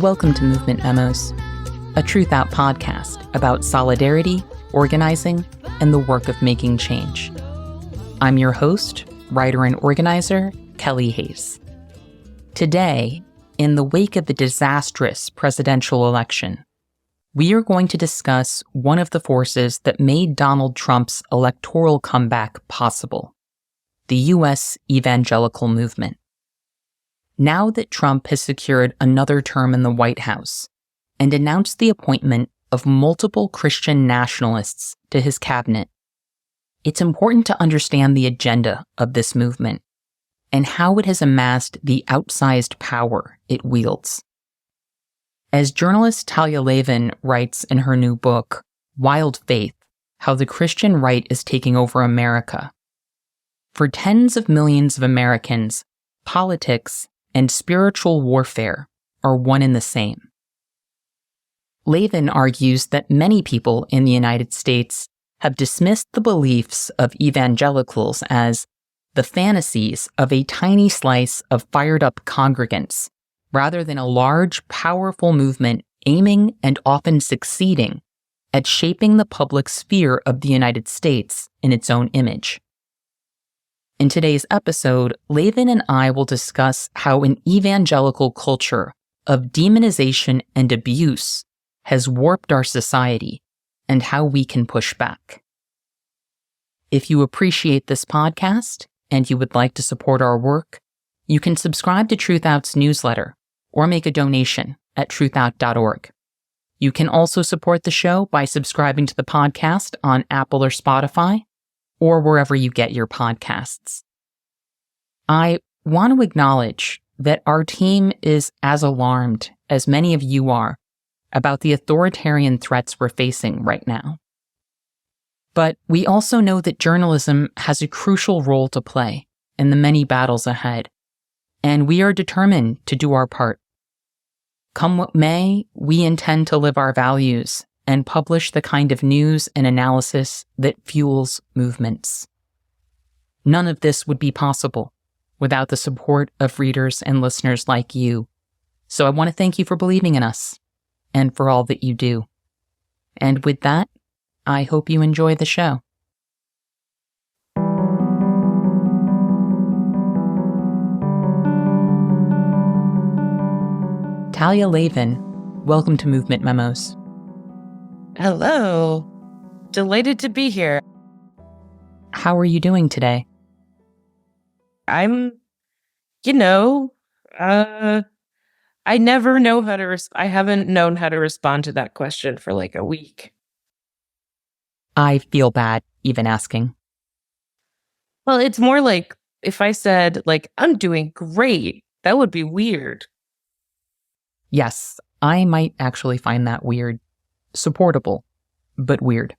Welcome to Movement Memos, a Truthout podcast about solidarity, organizing, and the work of making change. I'm your host, writer and organizer, Kelly Hayes. Today, in the wake of the disastrous presidential election, we are going to discuss one of the forces that made Donald Trump's electoral comeback possible, the U.S. evangelical movement. Now that Trump has secured another term in the White House and announced the appointment of multiple Christian nationalists to his cabinet, it's important to understand the agenda of this movement and how it has amassed the outsized power it wields. As journalist Talia Lavin writes in her new book, Wild Faith: How the Christian Right is Taking Over America, for tens of millions of Americans, politics and spiritual warfare are one and the same. Lavin argues that many people in the United States have dismissed the beliefs of evangelicals as the fantasies of a tiny slice of fired-up congregants, rather than a large, powerful movement aiming and often succeeding at shaping the public sphere of the United States in its own image. In today's episode, Lavin and I will discuss how an evangelical culture of demonization and abuse has warped our society and how we can push back. If you appreciate this podcast and you would like to support our work, you can subscribe to Truthout's newsletter or make a donation at truthout.org. You can also support the show by subscribing to the podcast on Apple or Spotify, or wherever you get your podcasts. I want to acknowledge that our team is as alarmed as many of you are about the authoritarian threats we're facing right now. But we also know that journalism has a crucial role to play in the many battles ahead, and we are determined to do our part. Come what may, we intend to live our values and publish the kind of news and analysis that fuels movements. None of this would be possible without the support of readers and listeners like you. So I want to thank you for believing in us and for all that you do. And with that, I hope you enjoy the show. Talia Lavin, welcome to Movement Memos. Hello. Delighted to be here. How are you doing today? I'm, I never know how to, I haven't known how to respond to that question for like a week. I feel bad even asking. Well, it's more like if I said, like, I'm doing great, that would be weird. Yes, I might actually find that weird. Supportable, but weird.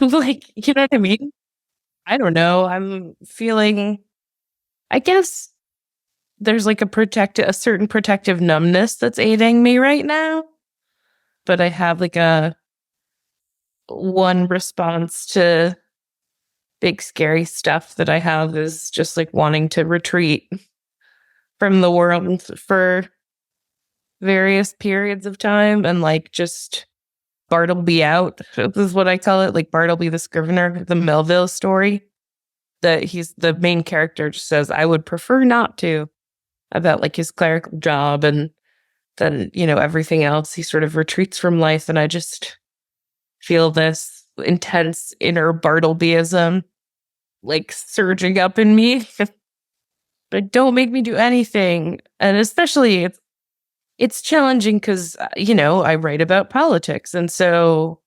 Like, you know what I mean? I don't know. I'm feeling, I guess there's like a certain protective numbness that's aiding me right now. But I have like one response to big scary stuff that I have is just like wanting to retreat from the world for various periods of time and like just Bartleby out. This is what I call it, like Bartleby the Scrivener, the Melville story. That he's the main character just says, I would prefer not to, about like his clerical job, and then, everything else. He sort of retreats from life, and I just feel this intense inner Bartlebyism like surging up in me. But don't make me do anything. And especially it's challenging because, I write about politics. And so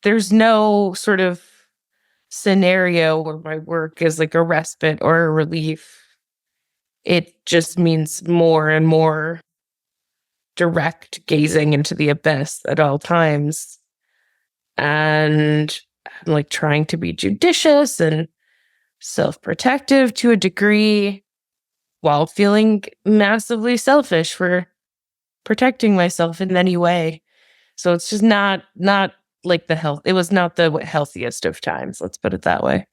there's no sort of scenario where my work is like a respite or a relief. It just means more and more direct gazing into the abyss at all times. And I'm like trying to be judicious and self-protective to a degree, while feeling massively selfish for protecting myself in any way. So it's just not like it was not the healthiest of times, let's put it that way.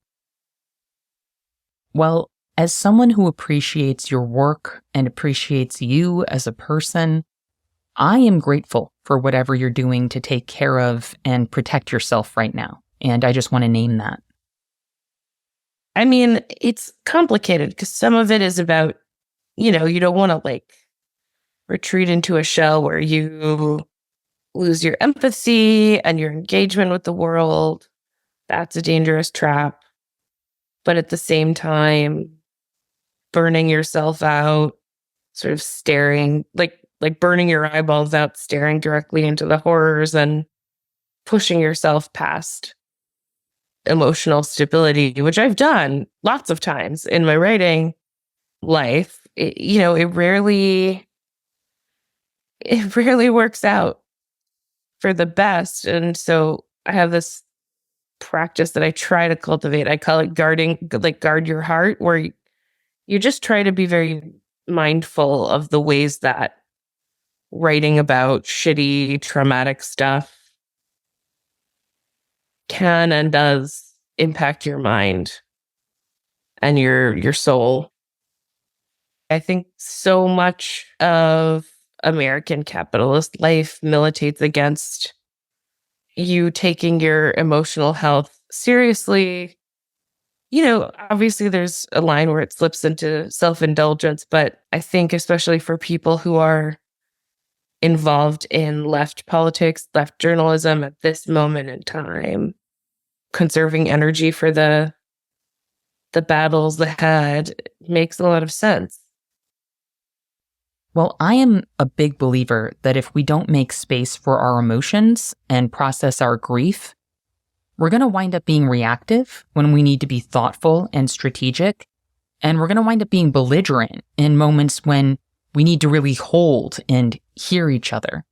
Well, As someone who appreciates your work and appreciates you as a person, I am grateful for whatever you're doing to take care of and protect yourself right now. And I just want to name that. I mean, it's complicated because some of it is about, you don't want to like retreat into a shell where you lose your empathy and your engagement with the world. That's a dangerous trap. But at the same time, burning yourself out, sort of staring, like burning your eyeballs out, staring directly into the horrors and pushing yourself past emotional stability, which I've done lots of times in my writing life. It rarely works out for the best. And so I have this practice that I try to cultivate. I call it guard your heart, where you just try to be very mindful of the ways that writing about shitty, traumatic stuff can and does impact your mind and your soul. I think so much of American capitalist life militates against you taking your emotional health seriously. Obviously there's a line where it slips into self-indulgence, but I think especially for people who are involved in left politics, left journalism at this moment in time, conserving energy for the battles ahead makes a lot of sense. Well, I am a big believer that if we don't make space for our emotions and process our grief, we're going to wind up being reactive when we need to be thoughtful and strategic, and we're going to wind up being belligerent in moments when we need to really hold and hear each other.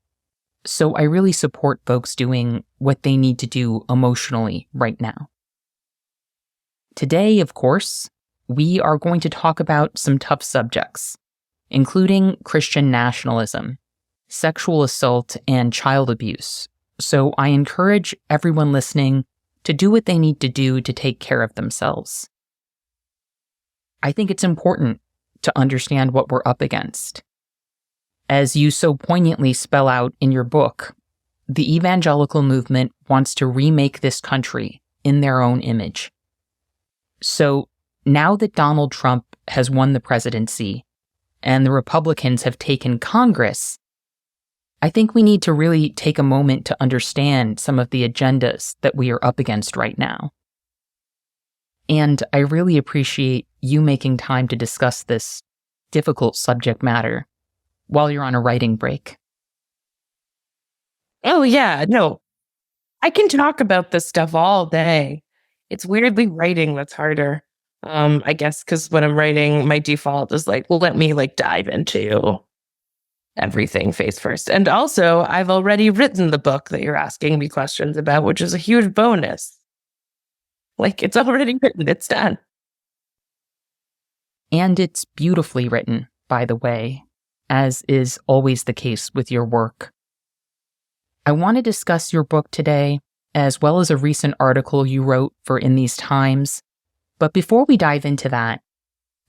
So I really support folks doing what they need to do emotionally right now. Today, of course, we are going to talk about some tough subjects, including Christian nationalism, sexual assault, and child abuse. So I encourage everyone listening to do what they need to do to take care of themselves. I think it's important to understand what we're up against. As you so poignantly spell out in your book, the evangelical movement wants to remake this country in their own image. So now that Donald Trump has won the presidency and the Republicans have taken Congress, I think we need to really take a moment to understand some of the agendas that we are up against right now. And I really appreciate you making time to discuss this difficult subject matter while you're on a writing break. Oh, yeah. No, I can talk about this stuff all day. It's weirdly writing that's harder. I guess because when I'm writing, my default is like, well, let me dive into everything face first. And also, I've already written the book that you're asking me questions about, which is a huge bonus. It's already written. It's done. And it's beautifully written, by the way, as is always the case with your work. I want to discuss your book today, as well as a recent article you wrote for In These Times. But before we dive into that,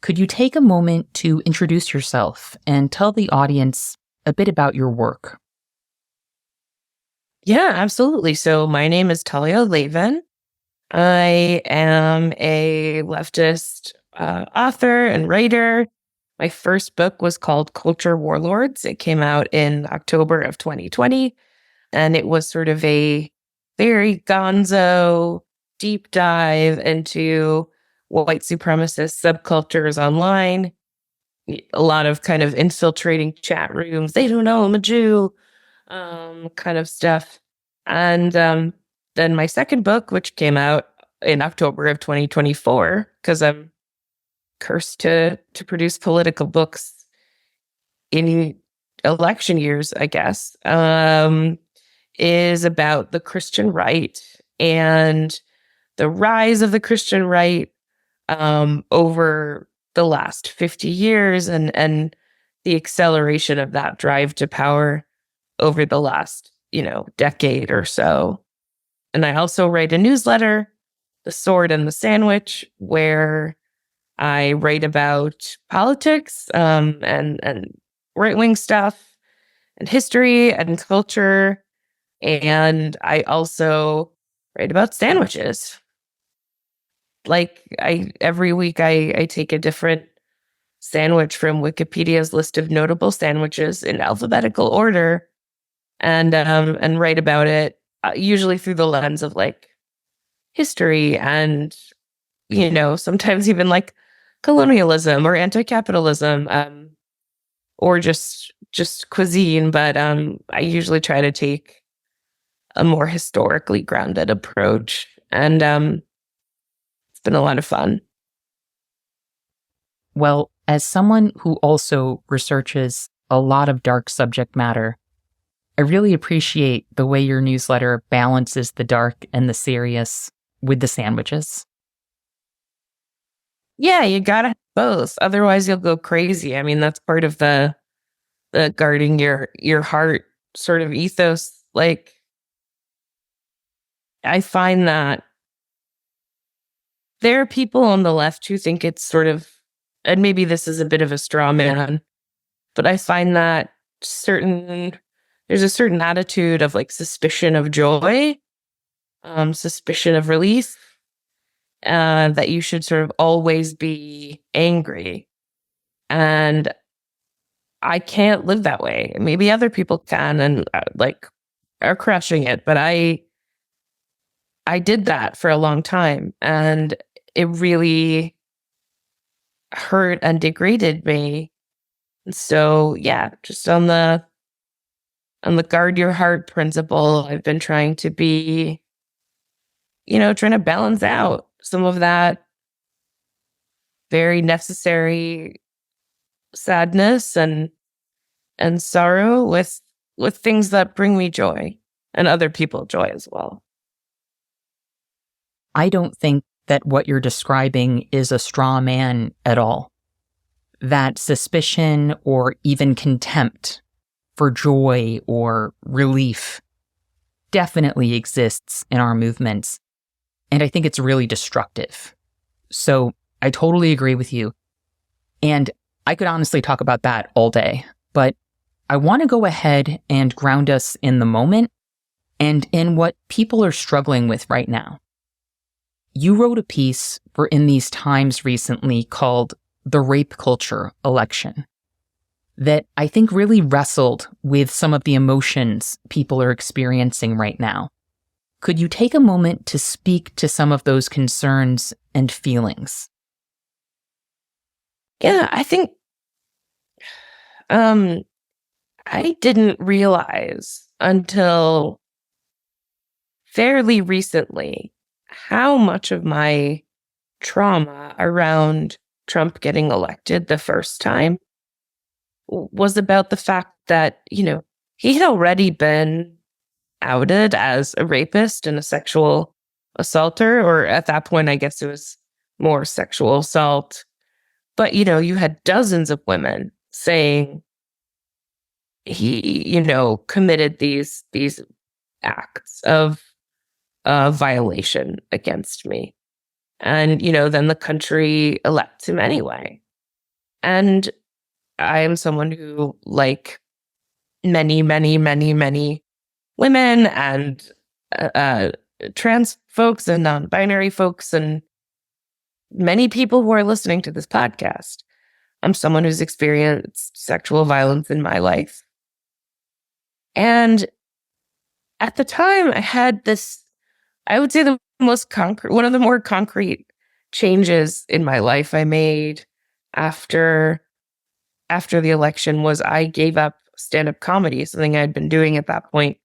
could you take a moment to introduce yourself and tell the audience a bit about your work? Yeah, absolutely. So my name is Talia Lavin. I am a leftist author and writer. My first book was called Culture Warlords. It came out in October of 2020, and it was sort of a very gonzo deep dive into white supremacist subcultures online. A lot of kind of infiltrating chat rooms. They don't know I'm a Jew, kind of stuff. And then my second book, which came out in October of 2024, because I'm cursed to produce political books in election years, I guess, is about the Christian right and the rise of the Christian right over the last 50 years and the acceleration of that drive to power over the last, decade or so. And I also write a newsletter, The Sword and the Sandwich, where I write about politics and right-wing stuff and history and culture. And I also write about sandwiches. Like every week I take a different sandwich from Wikipedia's list of notable sandwiches in alphabetical order and write about it, usually through the lens of like history and, sometimes even like colonialism or anti-capitalism, or just cuisine. But I usually try to take a more historically grounded approach. And it's been a lot of fun. Well, as someone who also researches a lot of dark subject matter, I really appreciate the way your newsletter balances the dark and the serious with the sandwiches. Yeah, you gotta have both. Otherwise you'll go crazy. I mean, that's part of the guarding your heart sort of ethos. Like, I find that there are people on the left who think it's sort of, and maybe this is a bit of a straw man, but I find that there's a certain attitude of like suspicion of joy, suspicion of relief, that you should sort of always be angry. And I can't live that way. Maybe other people can and are crushing it, but I did that for a long time, and it really hurt and degraded me. And so, yeah, just on the guard your heart principle, I've been trying to be, trying to balance out some of that very necessary sadness and sorrow with things that bring me joy and other people joy as well. I don't think that what you're describing is a straw man at all. That suspicion or even contempt for joy or relief definitely exists in our movements, and I think it's really destructive. So I totally agree with you. And I could honestly talk about that all day, but I want to go ahead and ground us in the moment and in what people are struggling with right now. You wrote a piece for In These Times recently called The Rape Culture Election that I think really wrestled with some of the emotions people are experiencing right now. Could you take a moment to speak to some of those concerns and feelings? Yeah, I think I didn't realize until fairly recently how much of my trauma around Trump getting elected the first time was about the fact that, he had already been outed as a rapist and a sexual assaulter, or at that point, I guess it was more sexual assault. But, you had dozens of women saying he, committed these acts of violation against me. And, then the country elects him anyway. And I am someone who, like many, many, many, many women and trans folks and non-binary folks and many people who are listening to this podcast, I'm someone who's experienced sexual violence in my life. And at the time, I had this, I would say one of the more concrete changes in my life I made after the election was I gave up stand-up comedy, something I'd been doing at that point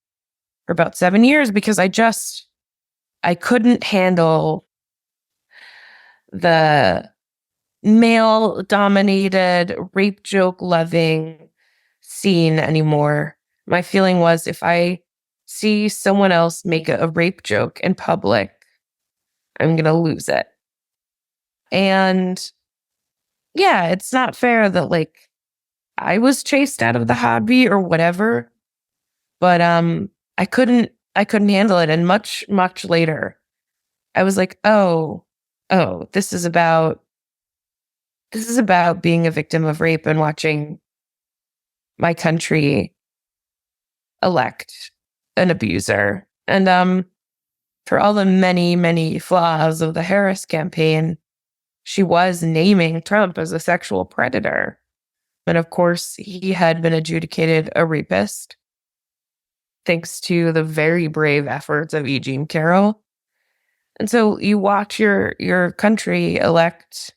for about 7 years, because I couldn't handle the male-dominated, rape joke-loving scene anymore. My feeling was if I see someone else make a rape joke in public, I'm going to lose it. And yeah, it's not fair that I was chased out of the hobby or whatever, but I couldn't handle it. And much, much later, I was like, oh, this is about this is about being a victim of rape and watching my country elect an abuser. And for all the many, many flaws of the Harris campaign, she was naming Trump as a sexual predator. And of course, he had been adjudicated a rapist, thanks to the very brave efforts of E. Jean Carroll. And so you watch your country elect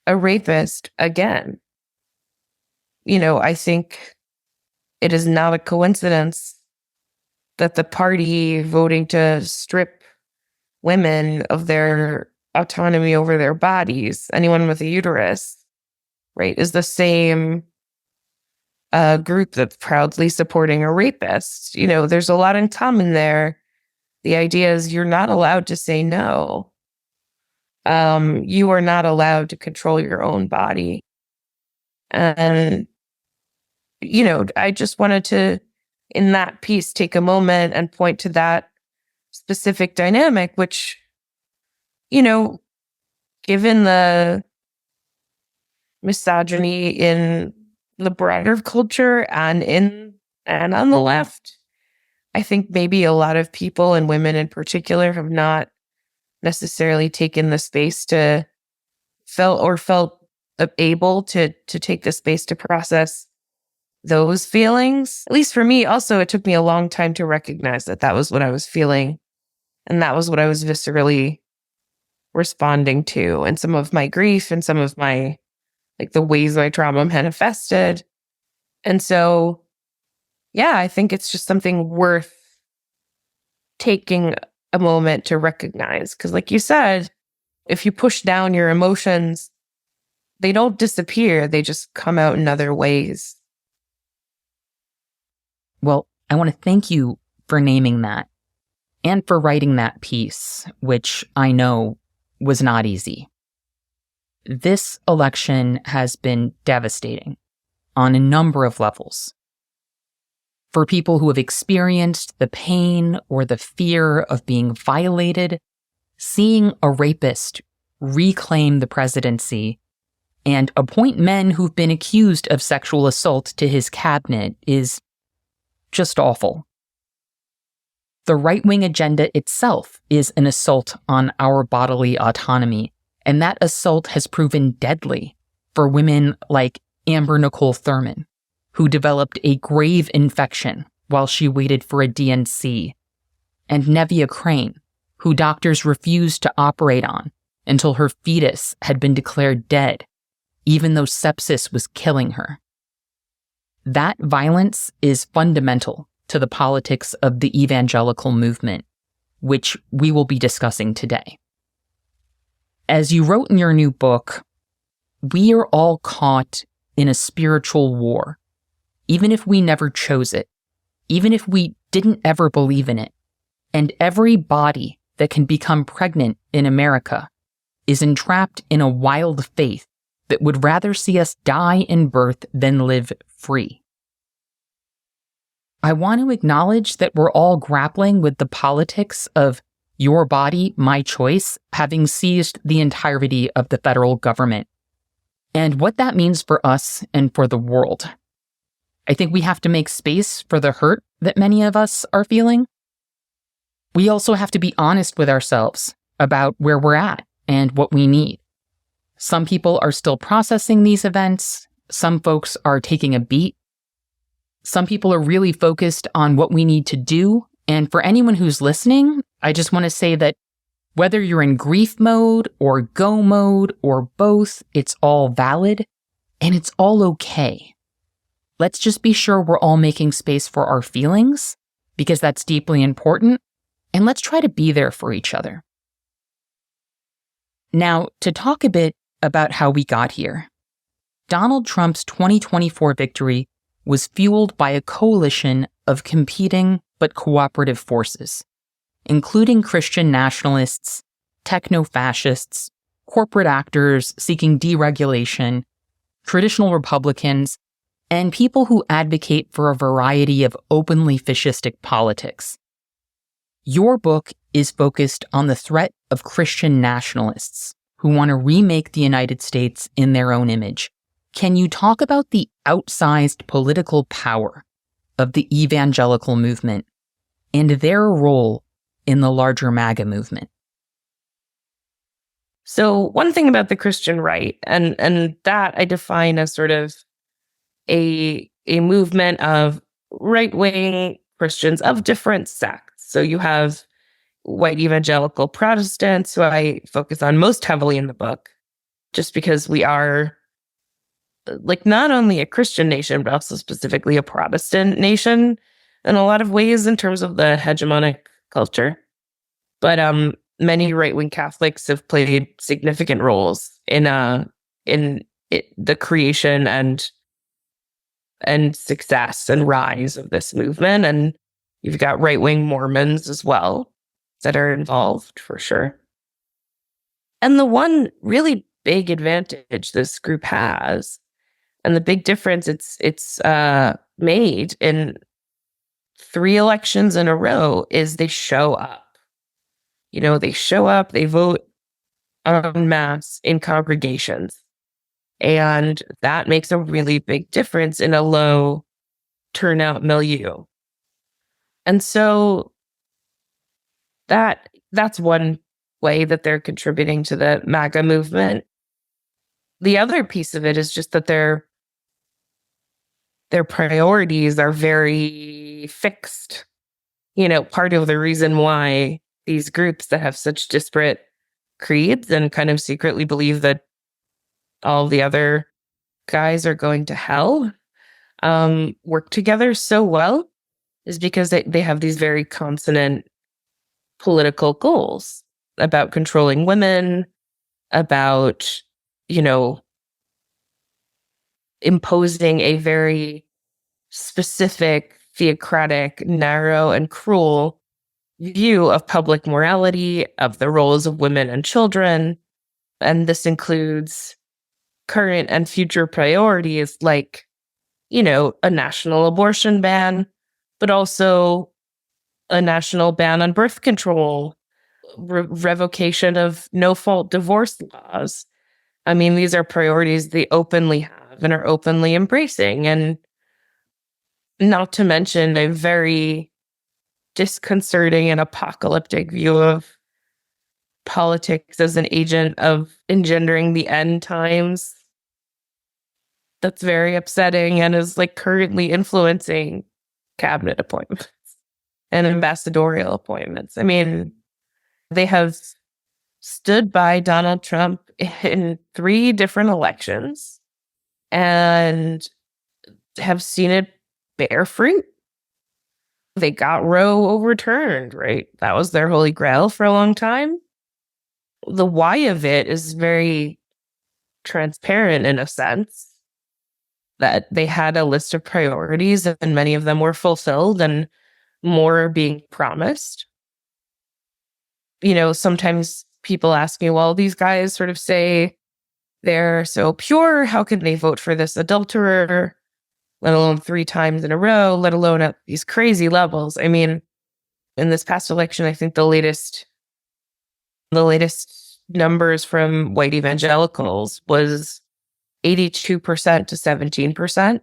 a rapist again. I think it is not a coincidence that the party voting to strip women of their autonomy over their bodies, anyone with a uterus, right, is the same group that's proudly supporting a rapist. There's a lot in common there. The idea is you're not allowed to say no. You are not allowed to control your own body. And, I just wanted to, in that piece, take a moment and point to that specific dynamic, which, given the misogyny in the broader culture and on the left, I think maybe a lot of people, and women in particular, have not necessarily taken the space to felt able to take the space to process those feelings. At least for me, also, it took me a long time to recognize that was what I was feeling, and that was what I was viscerally responding to, and some of my grief and some of my, the ways my trauma manifested. And so, yeah, I think it's just something worth taking a moment to recognize. Because like you said, if you push down your emotions, they don't disappear. They just come out in other ways. Well, I want to thank you for naming that and for writing that piece, which I know was not easy. This election has been devastating on a number of levels. For people who have experienced the pain or the fear of being violated, seeing a rapist reclaim the presidency and appoint men who've been accused of sexual assault to his cabinet is just awful. The right-wing agenda itself is an assault on our bodily autonomy, and that assault has proven deadly for women like Amber Nicole Thurman, who developed a grave infection while she waited for a DNC, and Nevia Crane, who doctors refused to operate on until her fetus had been declared dead, even though sepsis was killing her. That violence is fundamental to the politics of the evangelical movement, which we will be discussing today. As you wrote in your new book, we are all caught in a spiritual war, even if we never chose it, even if we didn't ever believe in it. And every body that can become pregnant in America is entrapped in a wild faith that would rather see us die in birth than live free. I want to acknowledge that we're all grappling with the politics of your body, my choice, having seized the entirety of the federal government, and what that means for us and for the world. I think we have to make space for the hurt that many of us are feeling. We also have to be honest with ourselves about where we're at and what we need. Some people are still processing these events. Some folks are taking a beat. Some people are really focused on what we need to do. And for anyone who's listening, I just want to say that whether you're in grief mode or go mode or both, it's all valid and it's all okay. Let's just be sure we're all making space for our feelings, because that's deeply important, and let's try to be there for each other. Now, to talk a bit about how we got here, Donald Trump's 2024 victory was fueled by a coalition of competing but cooperative forces, including Christian nationalists, techno-fascists, corporate actors seeking deregulation, traditional Republicans, and people who advocate for a variety of openly fascistic politics. Your book is focused on the threat of Christian nationalists, who want to remake the United States in their own image. Can you talk about the outsized political power of the evangelical movement and their role in the larger MAGA movement? So one thing about the Christian right, and that I define as sort of a movement of right-wing Christians of different sects. So you have white evangelical Protestants, who I focus on most heavily in the book, just because we are like not only a Christian nation, but also specifically a Protestant nation in a lot of ways in terms of the hegemonic culture. But many right-wing Catholics have played significant roles in the creation and success and rise of this movement. And you've got right-wing Mormons as well that are involved for sure. And the one really big advantage this group has, and the big difference it's made in 3 elections in a row, is they show up. They show up, they vote en masse in congregations. And that makes a really big difference in a low turnout milieu. And so that's one way that they're contributing to the MAGA movement. The other piece of it is just that their priorities are very fixed. Part of the reason why these groups that have such disparate creeds and kind of secretly believe that all the other guys are going to hell work together so well is because they have these very consonant political goals about controlling women, about, imposing a very specific, theocratic, narrow, and cruel view of public morality, of the roles of women and children. And this includes current and future priorities like, a national abortion ban, but also a national ban on birth control, revocation of no-fault divorce laws. I mean, these are priorities they openly have and are openly embracing. And not to mention a very disconcerting and apocalyptic view of politics as an agent of engendering the end times. That's very upsetting and is currently influencing cabinet appointments and ambassadorial appointments. I mean, they have stood by Donald Trump in 3 different elections and have seen it bear fruit. They got Roe overturned, right? That was their holy grail for a long time. The why of it is very transparent in a sense, that they had a list of priorities and many of them were fulfilled and more are being promised. Sometimes people ask me, well, these guys sort of say they're so pure. How can they vote for this adulterer, let alone 3 times in a row, let alone at these crazy levels? I mean, in this past election, I think the latest numbers from white evangelicals was 82% to 17%.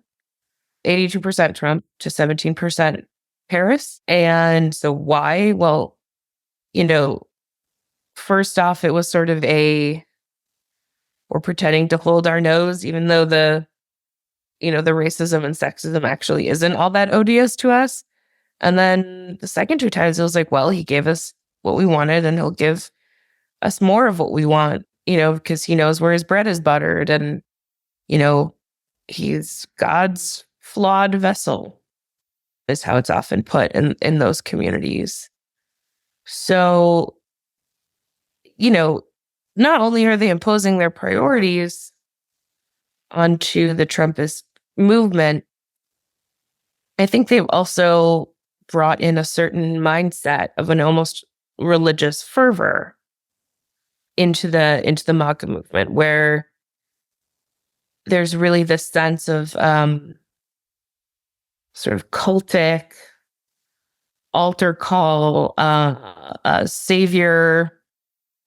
82% Trump to 17% Harris. And so why? Well, first off, it was sort of we're pretending to hold our nose, even though the racism and sexism actually isn't all that odious to us. And then the second 2 times, it was like, well, he gave us what we wanted and he'll give us more of what we want, because he knows where his bread is buttered and, he's God's flawed vessel, is how it's often put in those communities. So, not only are they imposing their priorities onto the Trumpist movement, I think they've also brought in a certain mindset of an almost religious fervor into the MAGA movement, where there's really this sense of sort of cultic altar call, savior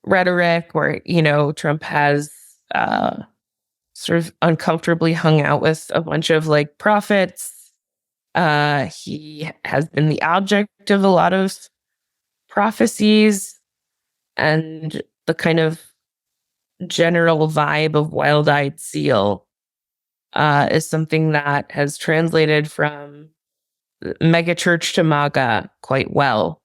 rhetoric where, Trump has sort of uncomfortably hung out with a bunch of like prophets. He has been the object of a lot of prophecies, and the kind of general vibe of wild-eyed seal is something that has translated from megachurch to MAGA quite well.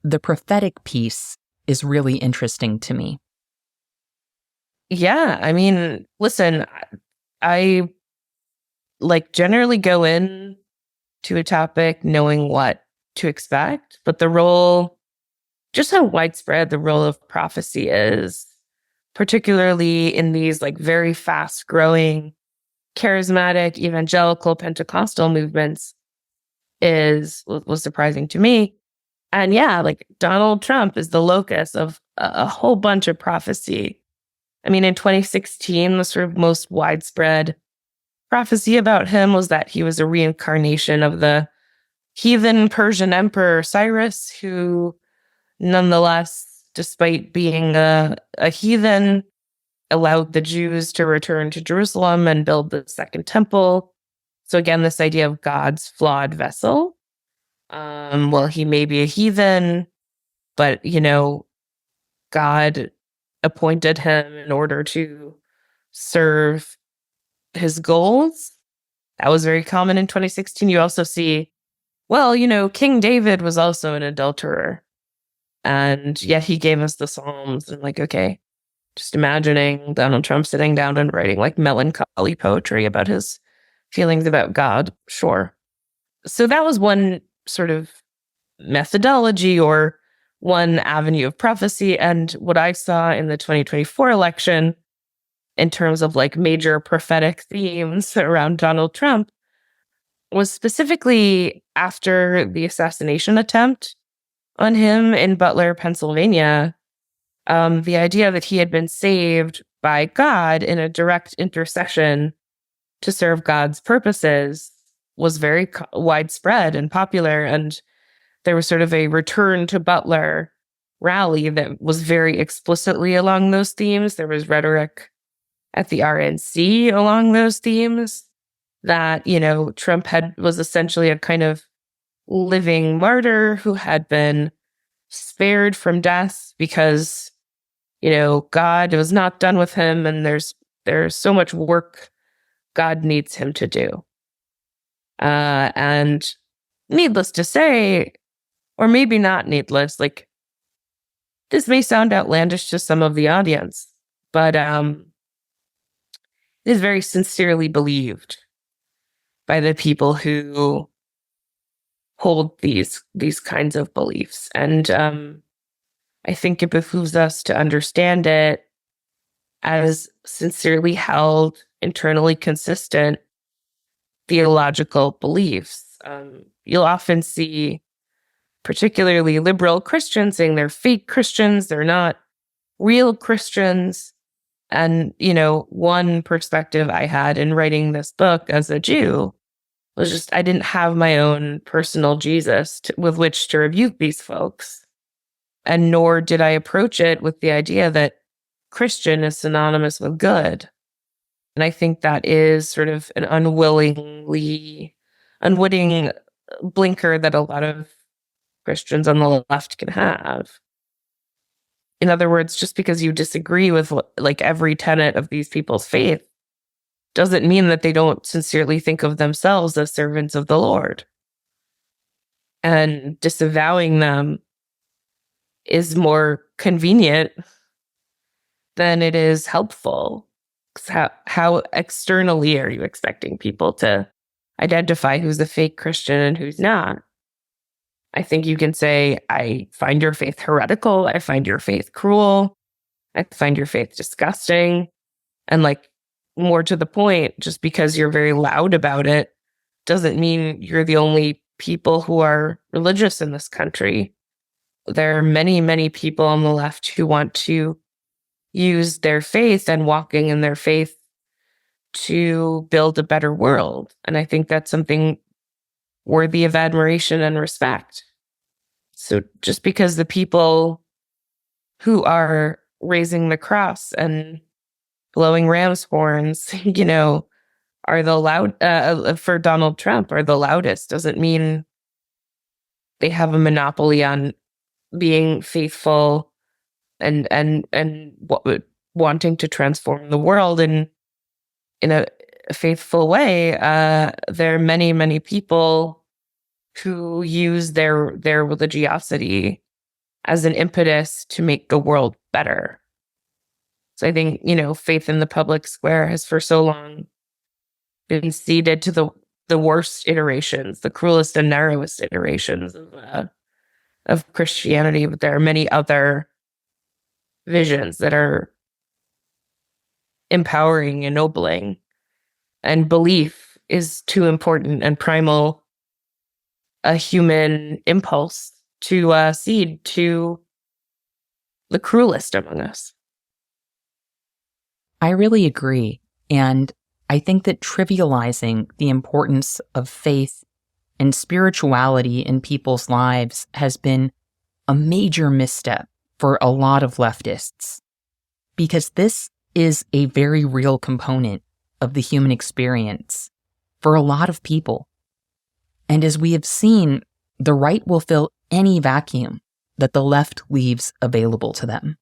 The prophetic piece is really interesting to me. Yeah, I mean, listen, I like generally go in to a topic knowing what to expect, but just how widespread the role of prophecy is, particularly in these like very fast growing, charismatic, evangelical, Pentecostal movements was surprising to me. And yeah, like Donald Trump is the locus of a whole bunch of prophecy. I mean, in 2016, the sort of most widespread prophecy about him was that he was a reincarnation of the heathen Persian emperor Cyrus, who nonetheless, despite being a heathen, allowed the Jews to return to Jerusalem and build the second temple. So again, this idea of God's flawed vessel. Well, he may be a heathen, but, God appointed him in order to serve his goals. That was very common in 2016. You also see, well, King David was also an adulterer. And yet he gave us the Psalms. And like, okay, just imagining Donald Trump sitting down and writing like melancholy poetry about his feelings about God. Sure. So that was one sort of methodology or one avenue of prophecy. And what I saw in the 2024 election in terms of like major prophetic themes around Donald Trump was specifically after the assassination attempt on him in Butler, Pennsylvania. The idea that he had been saved by God in a direct intercession to serve God's purposes was very widespread and popular. And there was sort of a return to Butler rally that was very explicitly along those themes. There was rhetoric at the RNC along those themes that, Trump was essentially a kind of living martyr who had been spared from death because, God was not done with him, and there's so much work God needs him to do. And needless to say, or maybe not needless, like this may sound outlandish to some of the audience, but it is very sincerely believed by the people who hold these kinds of beliefs. And I think it behooves us to understand it as sincerely held, internally consistent theological beliefs. You'll often see particularly liberal Christians saying they're fake Christians, they're not real Christians. And, one perspective I had in writing this book as a Jew was just I didn't have my own personal Jesus with which to rebuke these folks. And nor did I approach it with the idea that Christian is synonymous with good. And I think that is sort of an unwitting blinker that a lot of Christians on the left can have. In other words, just because you disagree with like every tenet of these people's faith doesn't mean that they don't sincerely think of themselves as servants of the Lord. And disavowing them is more convenient than it is helpful. How externally are you expecting people to identify who's a fake Christian and who's not? I think you can say, I find your faith heretical. I find your faith cruel. I find your faith disgusting. And like, more to the point, just because you're very loud about it doesn't mean you're the only people who are religious in this country. There are many, many people on the left who want to use their faith and walking in their faith to build a better world. And I think that's something worthy of admiration and respect. So just because the people who are raising the cross and blowing ram's horns, are the loud for Donald Trump, are the loudest. Doesn't mean they have a monopoly on being faithful and wanting to transform the world in a faithful way. There are many, many people who use their religiosity as an impetus to make the world better. So I think, faith in the public square has for so long been ceded to the worst iterations, the cruelest and narrowest iterations of Christianity. But there are many other visions that are empowering, ennobling, and belief is too important and primal a human impulse to cede to the cruelest among us. I really agree. And I think that trivializing the importance of faith and spirituality in people's lives has been a major misstep for a lot of leftists, because this is a very real component of the human experience for a lot of people. And as we have seen, the right will fill any vacuum that the left leaves available to them.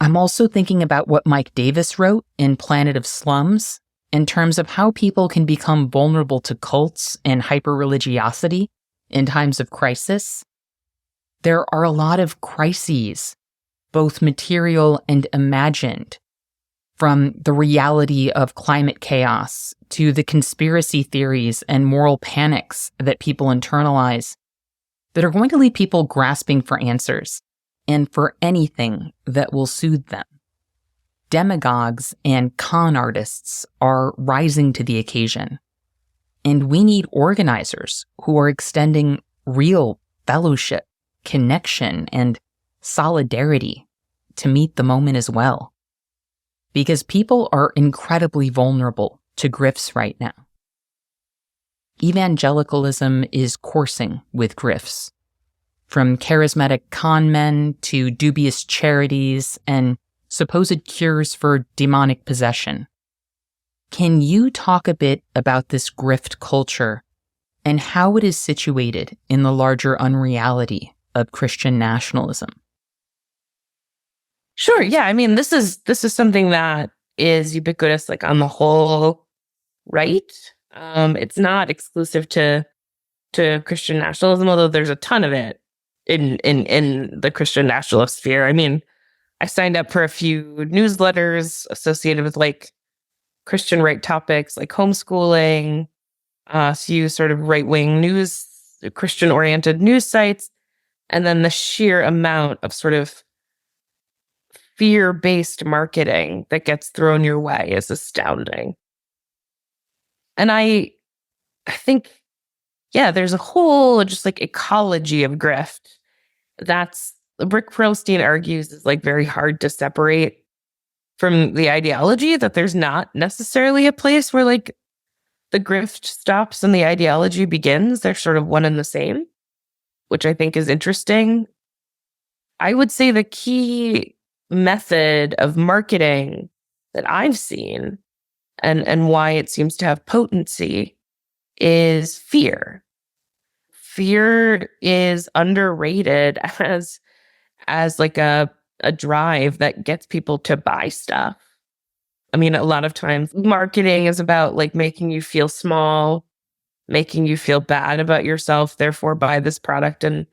I'm also thinking about what Mike Davis wrote in Planet of Slums in terms of how people can become vulnerable to cults and hyper-religiosity in times of crisis. There are a lot of crises, both material and imagined, from the reality of climate chaos to the conspiracy theories and moral panics that people internalize, that are going to leave people grasping for answers and for anything that will soothe them. Demagogues and con artists are rising to the occasion, and we need organizers who are extending real fellowship, connection, and solidarity to meet the moment as well. Because people are incredibly vulnerable to grifts right now. Evangelicalism is coursing with grifts, from charismatic con men to dubious charities and supposed cures for demonic possession. Can you talk a bit about this grift culture and how it is situated in the larger unreality of Christian nationalism? Sure. Yeah. I mean, this is something that is ubiquitous, like on the whole, right? It's not exclusive to Christian nationalism, although there's a ton of it in the Christian nationalist sphere. I mean, I signed up for a few newsletters associated with like Christian right topics, like homeschooling, a few sort of right-wing news, Christian-oriented news sites, and then the sheer amount of sort of fear-based marketing that gets thrown your way is astounding. And I think, yeah, there's a whole just like ecology of grift that's, Rick Perlstein argues, is like very hard to separate from the ideology, that there's not necessarily a place where like the grift stops and the ideology begins. They're sort of one and the same, which I think is interesting. I would say the key method of marketing that I've seen and why it seems to have potency is fear. Fear is underrated as like a drive that gets people to buy stuff. I mean, a lot of times marketing is about like making you feel small, making you feel bad about yourself, therefore buy this product and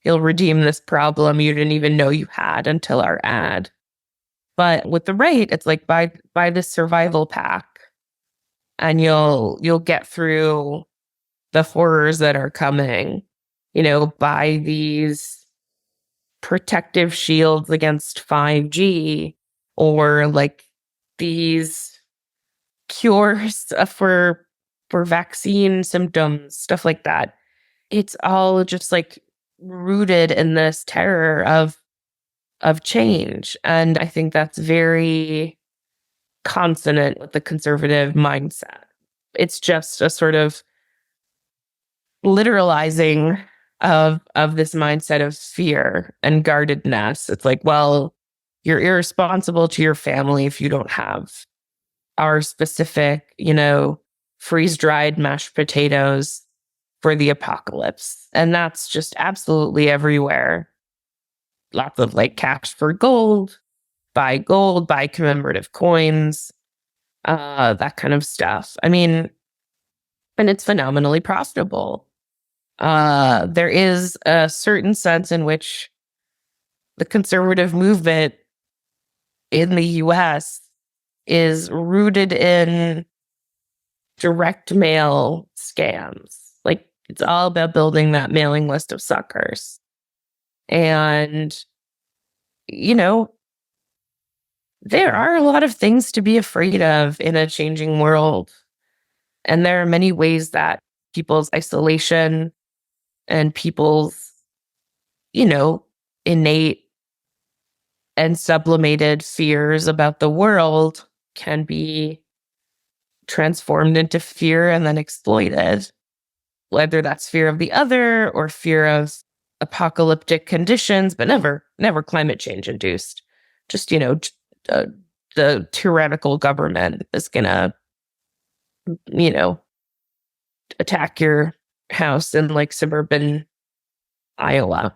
you'll redeem this problem you didn't even know you had until our ad. But with the right, it's like buy this survival pack and you'll get through the horrors that are coming. Buy these protective shields against 5G, or like these cures for vaccine symptoms, stuff like that. It's all just like rooted in this terror of change. And I think that's very consonant with the conservative mindset. It's just a sort of literalizing of this mindset of fear and guardedness. It's like, well, you're irresponsible to your family if you don't have our specific, freeze-dried mashed potatoes for the apocalypse. And that's just absolutely everywhere. Lots of like cash for gold, buy commemorative coins, that kind of stuff. I mean, and it's phenomenally profitable. There is a certain sense in which the conservative movement in the US is rooted in direct mail scams. Like, it's all about building that mailing list of suckers. And, there are a lot of things to be afraid of in a changing world. And there are many ways that people's isolation and people's, innate and sublimated fears about the world can be transformed into fear and then exploited. Whether that's fear of the other or fear of apocalyptic conditions, but never climate change induced. Just, the tyrannical government is gonna, attack your house in like suburban Iowa.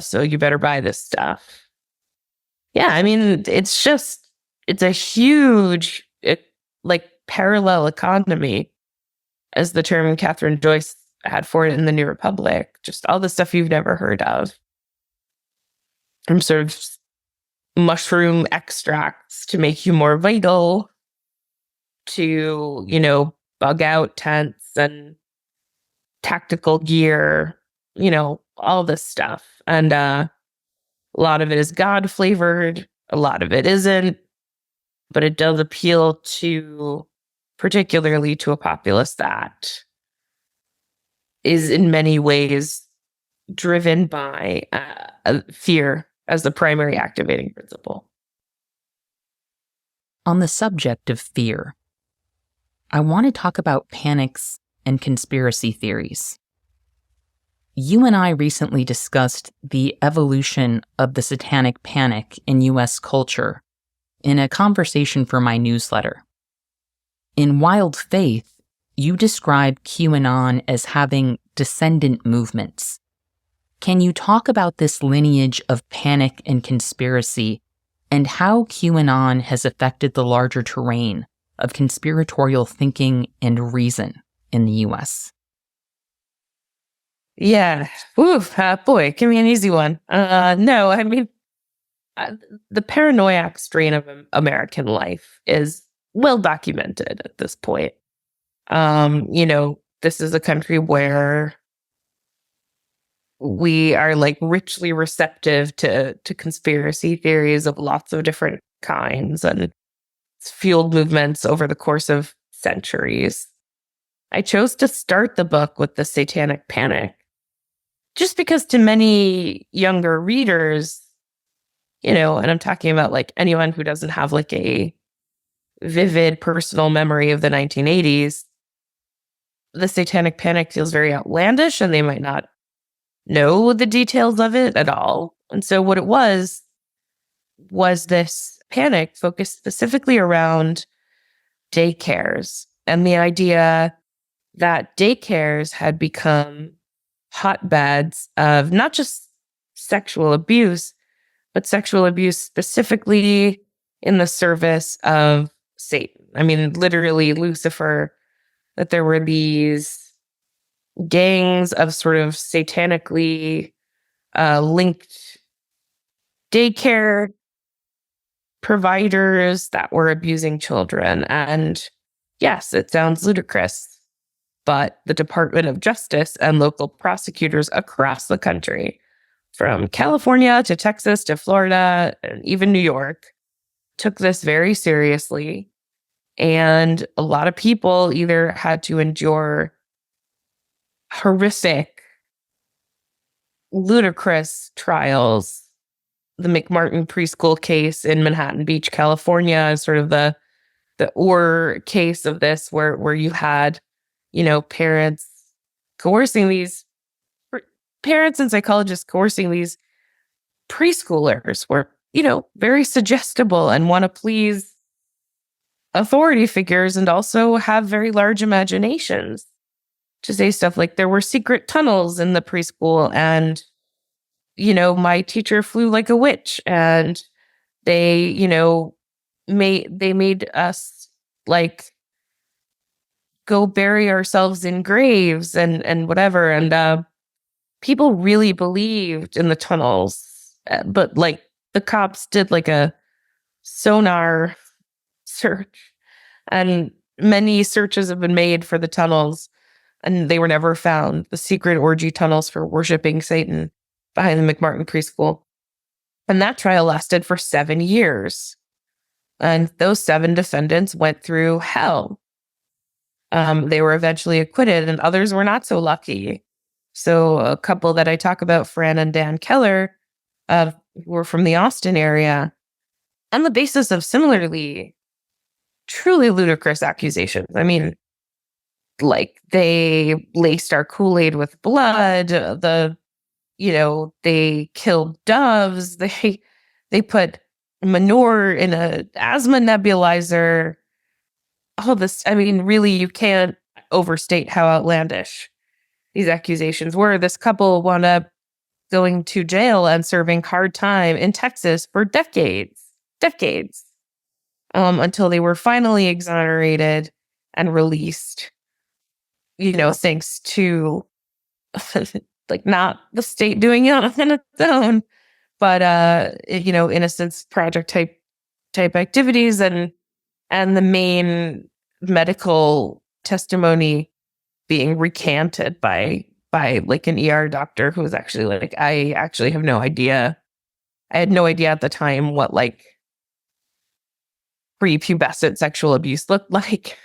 So you better buy this stuff. Yeah, I mean, it's a huge, parallel economy, as the term Catherine Joyce had for it in the New Republic. Just all the stuff you've never heard of. From sort of mushroom extracts to make you more vital, to, bug out tents and tactical gear, all this stuff. And a lot of it is God flavored, a lot of it isn't, but it does appeal particularly to a populace that is in many ways driven by fear as the primary activating principle. On the subject of fear, I want to talk about panics and conspiracy theories. You and I recently discussed the evolution of the Satanic Panic in U.S. culture in a conversation for my newsletter. In Wild Faith, you describe QAnon as having descendant movements. Can you talk about this lineage of panic and conspiracy and how QAnon has affected the larger terrain of conspiratorial thinking and reason in the U.S.? Yeah. Boy, give me an easy one. No, I mean, the paranoiac strain of American life is well documented at this point. This is a country where we are like richly receptive to conspiracy theories of lots of different kinds, and it's fueled movements over the course of centuries. I chose to start the book with the Satanic Panic just because to many younger readers, and I'm talking about like anyone who doesn't have like a vivid personal memory of the 1980s, the Satanic Panic feels very outlandish and they might not know the details of it at all. And so what it was this panic focused specifically around daycares and the idea that daycares had become hotbeds of not just sexual abuse, but sexual abuse specifically in the service of Satan. I mean, literally Lucifer, that there were these gangs of sort of satanically linked daycare providers that were abusing children. And yes, it sounds ludicrous, but the Department of Justice and local prosecutors across the country, from California to Texas to Florida and even New York, took this very seriously. And a lot of people either had to endure horrific, ludicrous trials. The McMartin preschool case in Manhattan Beach, California is sort of the case of this, where you had, parents coercing these parents and psychologists coercing these preschoolers were, very suggestible and want to please authority figures and also have very large imaginations, to say stuff like there were secret tunnels in the preschool and, my teacher flew like a witch and they, made us like go bury ourselves in graves and whatever. And people really believed in the tunnels, but like the cops did like a sonar search, and many searches have been made for the tunnels, and they were never found. The secret orgy tunnels for worshiping Satan behind the McMartin preschool. And that trial lasted for 7 years. And those 7 defendants went through hell. They were eventually acquitted, and others were not so lucky. So a couple that I talk about, Fran and Dan Keller, were from the Austin area, on the basis of similarly truly ludicrous accusations. I mean, like they laced our Kool-Aid with blood. They killed doves. They put manure in a asthma nebulizer. All this, I mean, really, you can't overstate how outlandish these accusations were. This couple wound up going to jail and serving hard time in Texas for decades, until they were finally exonerated and released, thanks to like not the state doing it on its own, but Innocence Project type activities and the main medical testimony being recanted by like an ER doctor who was actually like, I actually have no idea. I had no idea at the time what like prepubescent sexual abuse looked like.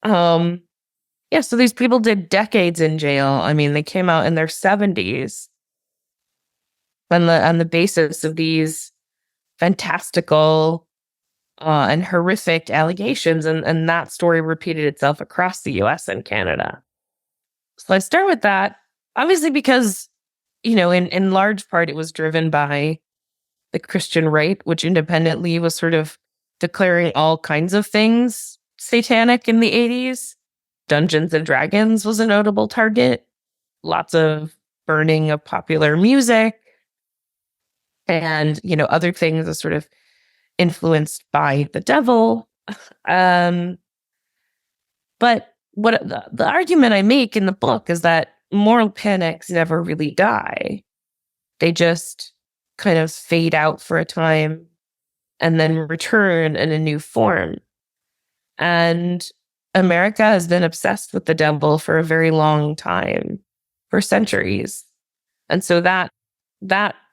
So these people did decades in jail. I mean, they came out in their 70s on the basis of these fantastical and horrific allegations, and that story repeated itself across the US and Canada. So I start with that, obviously because, in large part it was driven by the Christian right, which independently was sort of declaring all kinds of things satanic in the 80s. Dungeons and Dragons was a notable target. Lots of burning of popular music and, other things are sort of influenced by the devil. But what the argument I make in the book is that moral panics never really die. They just kind of fade out for a time and then return in a new form. And America has been obsessed with the devil for a very long time, for centuries. And so that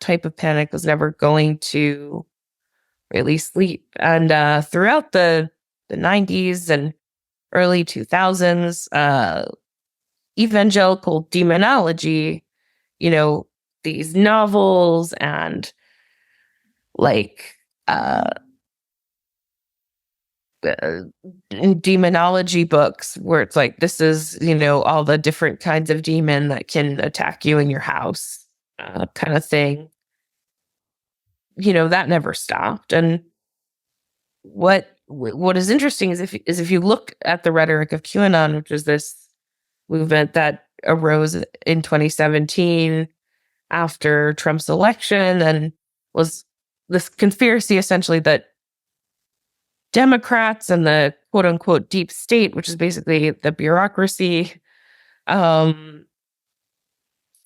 type of panic was never going to really sleep. And throughout the 90s and early 2000s, evangelical demonology, these novels and like demonology books where it's like, this is, all the different kinds of demon that can attack you in your house, kind of thing. That never stopped. And what is interesting is if you look at the rhetoric of QAnon, which is this movement that arose in 2017 after Trump's election and was this conspiracy essentially that Democrats and the quote unquote deep state, which is basically the bureaucracy,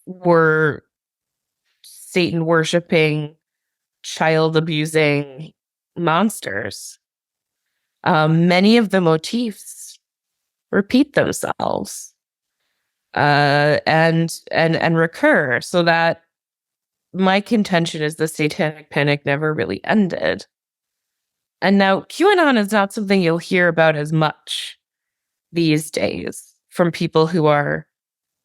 were Satan worshiping, child abusing monsters. Many of the motifs repeat themselves and recur, so that my contention is the Satanic Panic never really ended. And now QAnon is not something you'll hear about as much these days from people who are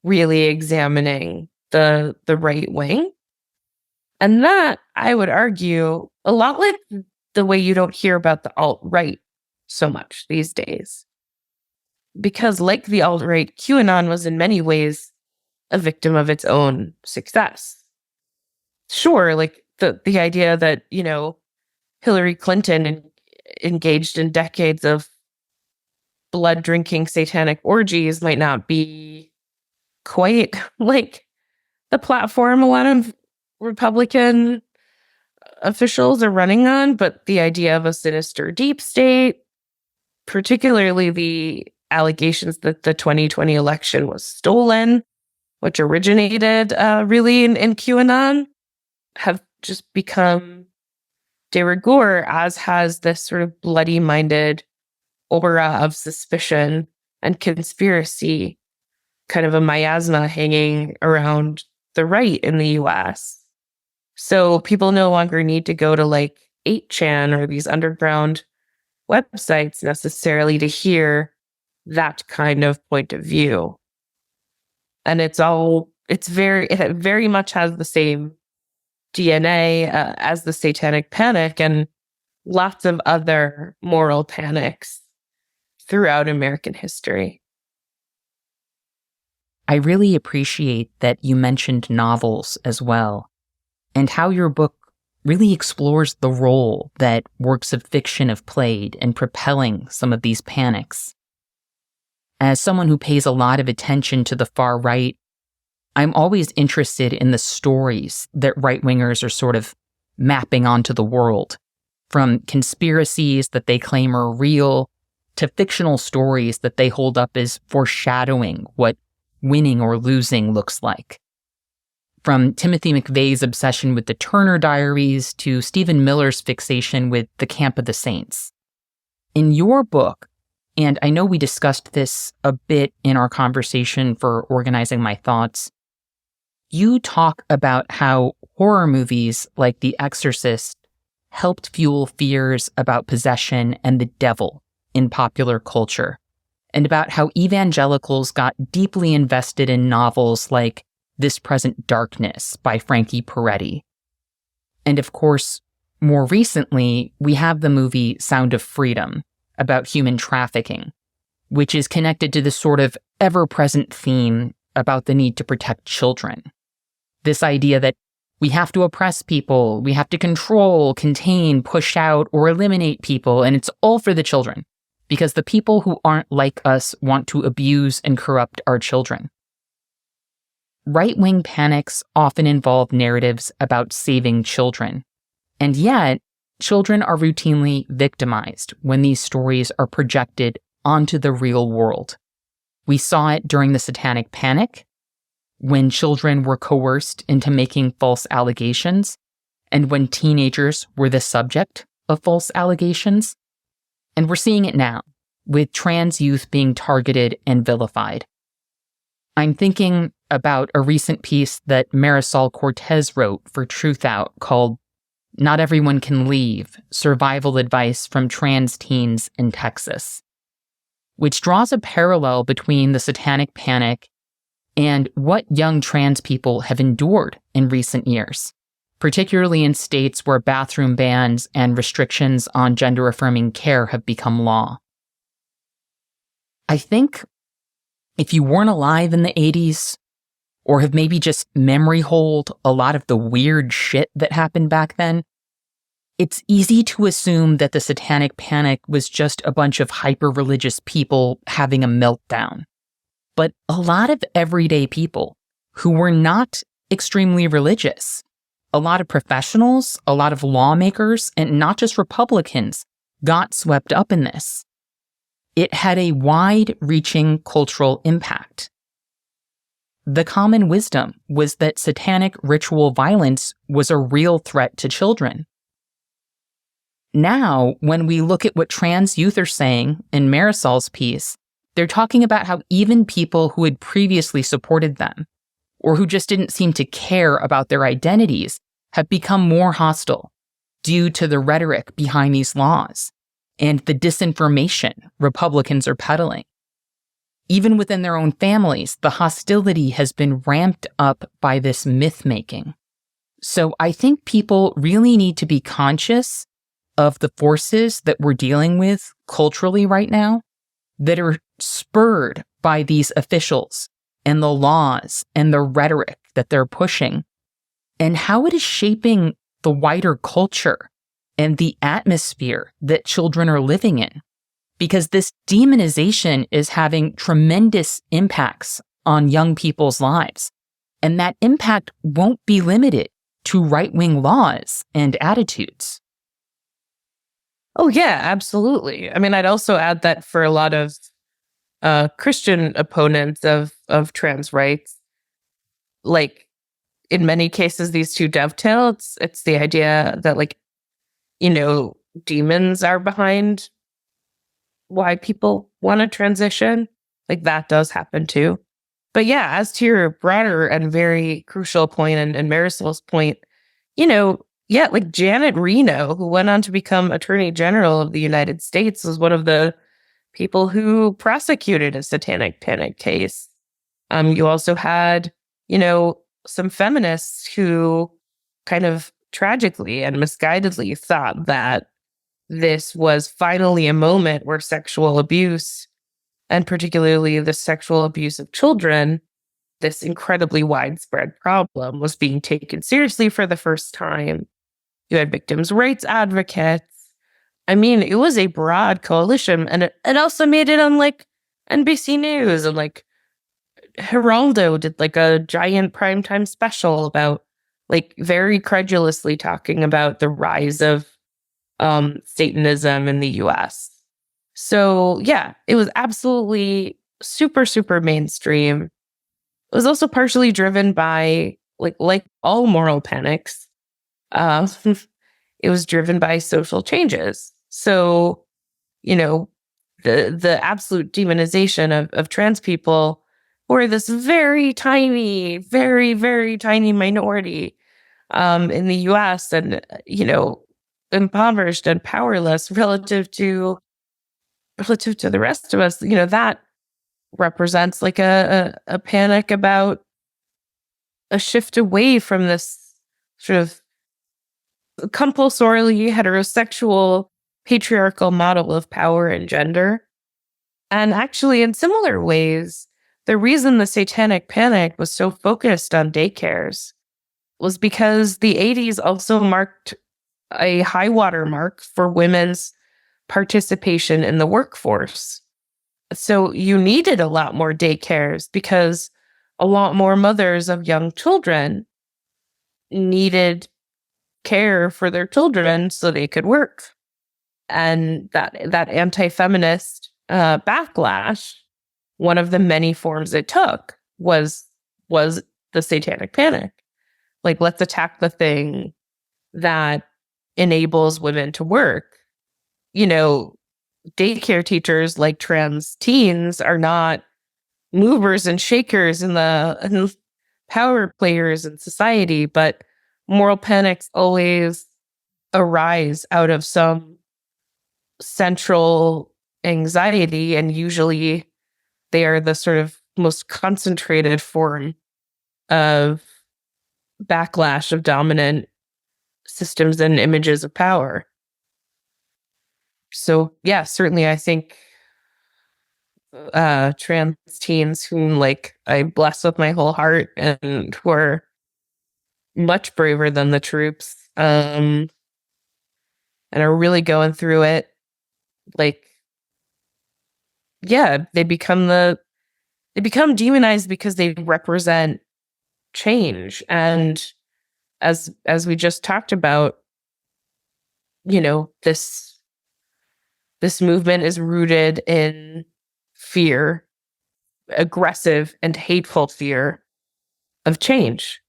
really examining the right wing. And that, I would argue, a lot like the way you don't hear about the alt-right so much these days. Because like the alt-right, QAnon was in many ways a victim of its own success. Sure, like the idea that, Hillary Clinton engaged in decades of blood drinking satanic orgies might not be quite like the platform a lot of Republican officials are running on, but the idea of a sinister deep state, particularly the allegations that the 2020 election was stolen, which originated really in QAnon, have just become de rigueur, as has this sort of bloody-minded aura of suspicion and conspiracy, kind of a miasma hanging around the right in the US. So people no longer need to go to like 8chan or these underground websites necessarily to hear that kind of point of view. And it very much has the same DNA as the Satanic Panic and lots of other moral panics throughout American history. I really appreciate that you mentioned novels as well, and how your book really explores the role that works of fiction have played in propelling some of these panics. As someone who pays a lot of attention to the far right, I'm always interested in the stories that right-wingers are sort of mapping onto the world, from conspiracies that they claim are real to fictional stories that they hold up as foreshadowing what winning or losing looks like. From Timothy McVeigh's obsession with the Turner Diaries to Stephen Miller's fixation with the Camp of the Saints. In your book, and I know we discussed this a bit in our conversation for Organizing My Thoughts, you talk about how horror movies like The Exorcist helped fuel fears about possession and the devil in popular culture, and about how evangelicals got deeply invested in novels like This Present Darkness by Frankie Peretti. And of course, more recently, we have the movie Sound of Freedom about human trafficking, which is connected to this sort of ever-present theme about the need to protect children. This idea that we have to oppress people, we have to control, contain, push out, or eliminate people, and it's all for the children, because the people who aren't like us want to abuse and corrupt our children. Right-wing panics often involve narratives about saving children, and yet children are routinely victimized when these stories are projected onto the real world. We saw it during the Satanic Panic, when children were coerced into making false allegations, and when teenagers were the subject of false allegations. And we're seeing it now, with trans youth being targeted and vilified. I'm thinking about a recent piece that Marisol Cortez wrote for Truthout called Not Everyone Can Leave, Survival Advice from Trans Teens in Texas, which draws a parallel between the Satanic Panic and what young trans people have endured in recent years, particularly in states where bathroom bans and restrictions on gender-affirming care have become law. I think if you weren't alive in the 80s, or have maybe just memory holed a lot of the weird shit that happened back then, it's easy to assume that the Satanic Panic was just a bunch of hyper-religious people having a meltdown. But a lot of everyday people who were not extremely religious, a lot of professionals, a lot of lawmakers, and not just Republicans, got swept up in this. It had a wide-reaching cultural impact. The common wisdom was that satanic ritual violence was a real threat to children. Now, when we look at what trans youth are saying in Marisol's piece, they're talking about how even people who had previously supported them, or who just didn't seem to care about their identities, have become more hostile due to the rhetoric behind these laws and the disinformation Republicans are peddling. Even within their own families, the hostility has been ramped up by this myth-making. So I think people really need to be conscious of the forces that we're dealing with culturally right now that are spurred by these officials and the laws and the rhetoric that they're pushing, and how it is shaping the wider culture and the atmosphere that children are living in. Because this demonization is having tremendous impacts on young people's lives. And that impact won't be limited to right-wing laws and attitudes. Oh, yeah, absolutely. I mean, I'd also add that for a lot of Christian opponents of trans rights, like in many cases, these two dovetail. It's the idea that, like, you know, demons are behind why people want to transition. Like, that does happen too. But yeah, as to your broader and very crucial point, and Marisol's point, you know, yeah, like Janet Reno, who went on to become Attorney General of the United States, was one of the people who prosecuted a Satanic Panic case. You also had, you know, some feminists who kind of tragically and misguidedly thought that this was finally a moment where sexual abuse, and particularly the sexual abuse of children, this incredibly widespread problem, was being taken seriously for the first time. You had victims' rights advocates. I mean, it was a broad coalition, and it also made it on like NBC News, and like Geraldo did like a giant primetime special about, like, very credulously talking about the rise of Satanism in the US. So yeah, it was absolutely super, super mainstream. It was also partially driven by, like all moral panics, it was driven by social changes. So, you know, the absolute demonization of trans people, were this very tiny, very, very tiny minority in the US, and, you know, impoverished and powerless relative to the rest of us. You know, that represents like a panic about a shift away from this sort of compulsorily heterosexual patriarchal model of power and gender. And actually, in similar ways, the reason the Satanic Panic was so focused on daycares was because the 80s also marked a high water mark for women's participation in the workforce. So you needed a lot more daycares because a lot more mothers of young children needed care for their children so they could work. And that anti-feminist backlash, one of the many forms it took was the Satanic Panic. Like, let's attack the thing that enables women to work. You know, daycare teachers, like trans teens, are not movers and shakers and the power players in society, but moral panics always arise out of some central anxiety, and usually they are the sort of most concentrated form of backlash of dominant systems and images of power. So yeah, certainly I think trans teens whom, like, I bless with my whole heart and who are much braver than the troops, and are really going through it, like, yeah, they become demonized because they represent change. And as we just talked about, you know, this movement is rooted in fear, aggressive and hateful fear of change.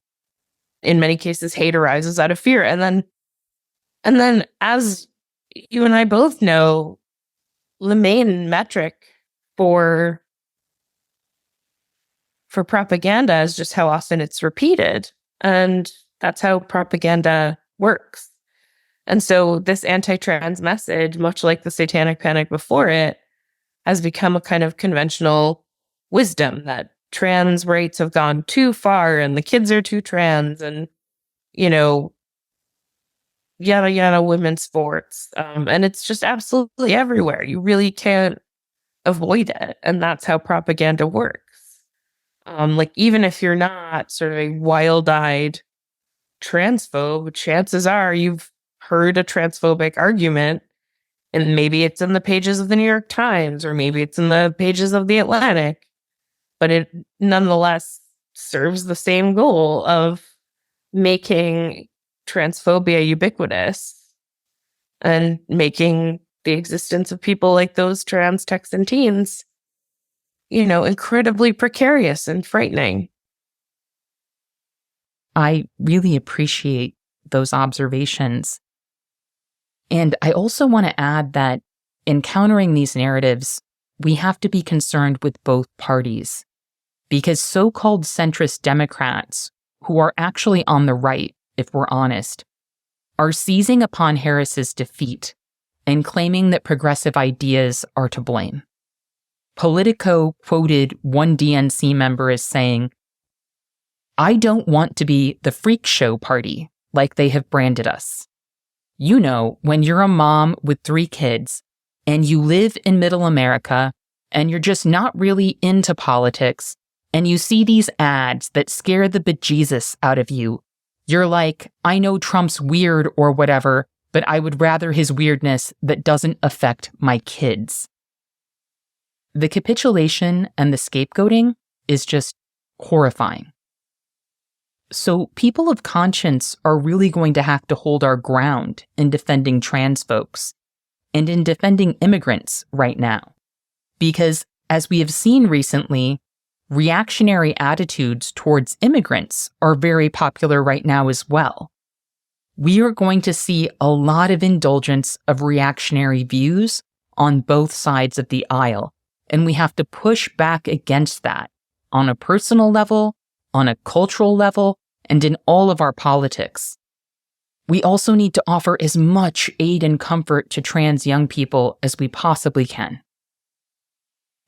In many cases, hate arises out of fear. And then, as you and I both know, the main metric for propaganda is just how often it's repeated. And that's how propaganda works. And so this anti-trans message, much like the Satanic Panic before it, has become a kind of conventional wisdom that trans rights have gone too far and the kids are too trans, and, you know, yada yada, women's sports. And it's just absolutely everywhere. You really can't avoid it. And that's how propaganda works. Like, even if you're not sort of a wild-eyed transphobe, chances are you've heard a transphobic argument, and maybe it's in the pages of the New York Times, or maybe it's in the pages of the Atlantic, but it nonetheless serves the same goal of making transphobia ubiquitous and making the existence of people like those trans Texan teens, incredibly precarious and frightening. I really appreciate those observations. And I also want to add that in countering these narratives, we have to be concerned with both parties, because so-called centrist Democrats, who are actually on the right, if we're honest, are seizing upon Harris's defeat and claiming that progressive ideas are to blame. Politico quoted one DNC member as saying, "I don't want to be the freak show party like they have branded us. You know, when you're a mom with 3 kids and you live in middle America and you're just not really into politics and you see these ads that scare the bejesus out of you, you're like, I know Trump's weird or whatever, but I would rather his weirdness that doesn't affect my kids." The capitulation and the scapegoating is just horrifying. So people of conscience are really going to have to hold our ground in defending trans folks and in defending immigrants right now. Because as we have seen recently, reactionary attitudes towards immigrants are very popular right now as well. We are going to see a lot of indulgence of reactionary views on both sides of the aisle, and we have to push back against that on a personal level, on a cultural level, and in all of our politics. We also need to offer as much aid and comfort to trans young people as we possibly can.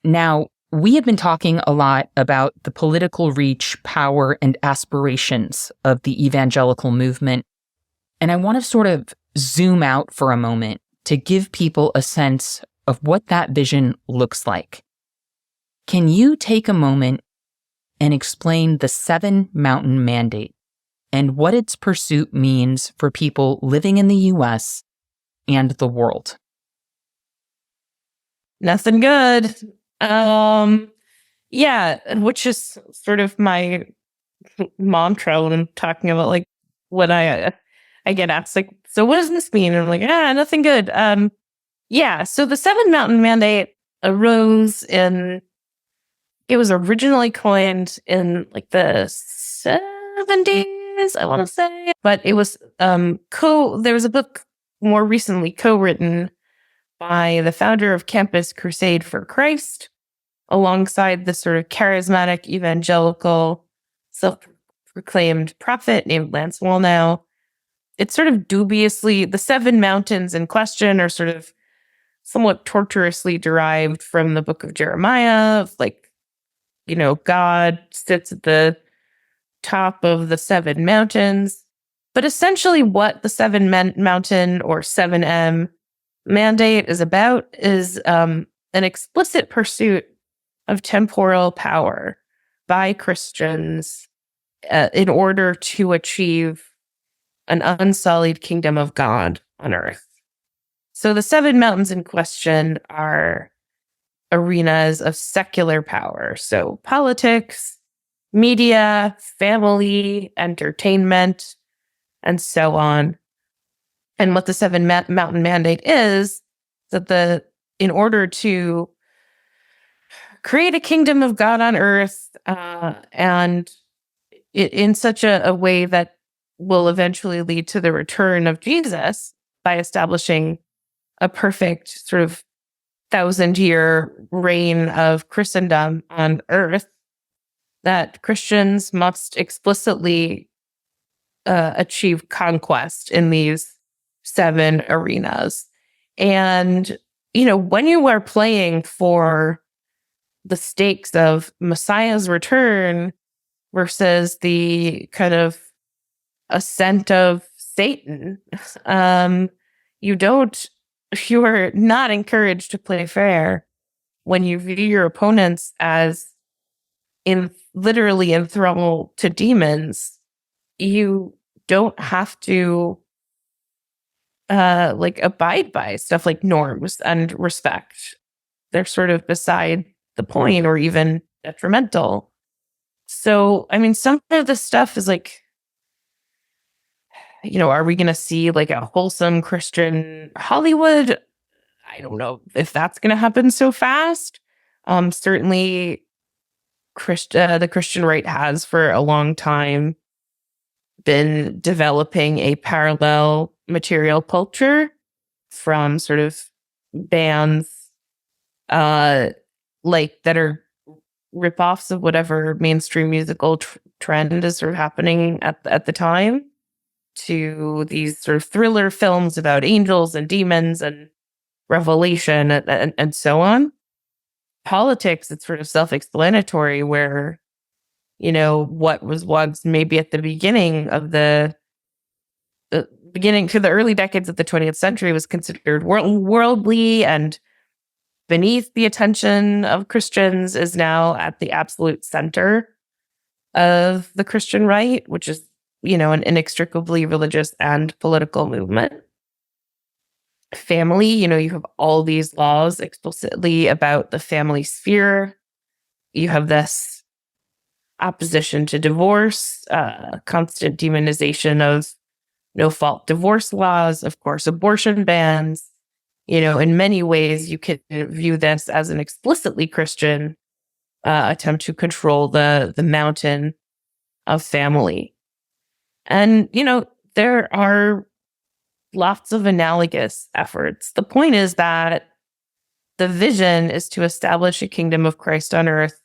Now, we have been talking a lot about the political reach, power, and aspirations of the evangelical movement, and I want to sort of zoom out for a moment to give people a sense of what that vision looks like. Can you take a moment and explain the 7 Mountain Mandate and what its pursuit means for people living in the US and the world? Nothing good. Yeah, which is sort of my mantra when I'm talking about, like, when I get asked, like, so what does this mean? And I'm like, nothing good. Yeah, so the 7 Mountain Mandate it was originally coined in like the 70s, I want to say, but it was there was a book more recently co-written by the founder of Campus Crusade for Christ, alongside the sort of charismatic evangelical self-proclaimed prophet named Lance Wallnau. It's sort of dubiously, the 7 mountains in question are sort of somewhat tortuously derived from the book of Jeremiah. Like, God sits at the top of the 7 mountains. But essentially what the 7 Mountain or 7M mandate is about is an explicit pursuit of temporal power by Christians in order to achieve an unsullied kingdom of God on earth. So the 7 mountains in question are arenas of secular power. So politics, media, family, entertainment, and so on. And what the 7 Mountain Mandate is that in order to create a kingdom of God on earth, and in such a way that will eventually lead to the return of Jesus by establishing a perfect sort of 1,000-year reign of Christendom on earth, that Christians must explicitly achieve conquest in these 7 arenas. And, when you are playing for the stakes of Messiah's return versus the kind of ascent of Satan, you are not encouraged to play fair when you view your opponents as literally enthralled to demons, you don't have to abide by stuff like norms and respect. They're sort of beside the point or even detrimental. So, I mean, some of the stuff is like, are we going to see like a wholesome Christian Hollywood? I don't know if that's going to happen so fast. Certainly, the Christian right has for a long time been developing a parallel material culture from sort of bands that are ripoffs of whatever mainstream musical trend is sort of happening at the time, to these sort of thriller films about angels and demons and revelation and so on. Politics, it's sort of self-explanatory, where what was once maybe at the beginning of the beginning to the early decades of the 20th century was considered worldly and beneath the attention of Christians is now at the absolute center of the Christian right, which is, an inextricably religious and political movement. Family, you have all these laws explicitly about the family sphere. You have this opposition to divorce, constant demonization of no-fault divorce laws, of course, abortion bans. In many ways, you could view this as an explicitly Christian attempt to control the mountain of family. And, there are lots of analogous efforts. The point is that the vision is to establish a kingdom of Christ on earth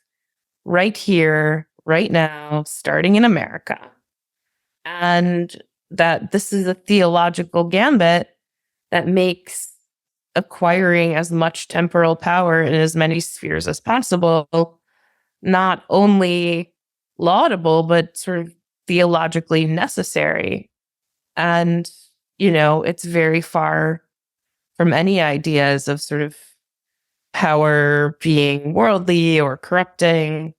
right here, right now, starting in America. And that this is a theological gambit that makes acquiring as much temporal power in as many spheres as possible not only laudable, but sort of theologically necessary. And, it's very far from any ideas of sort of power being worldly or corrupting.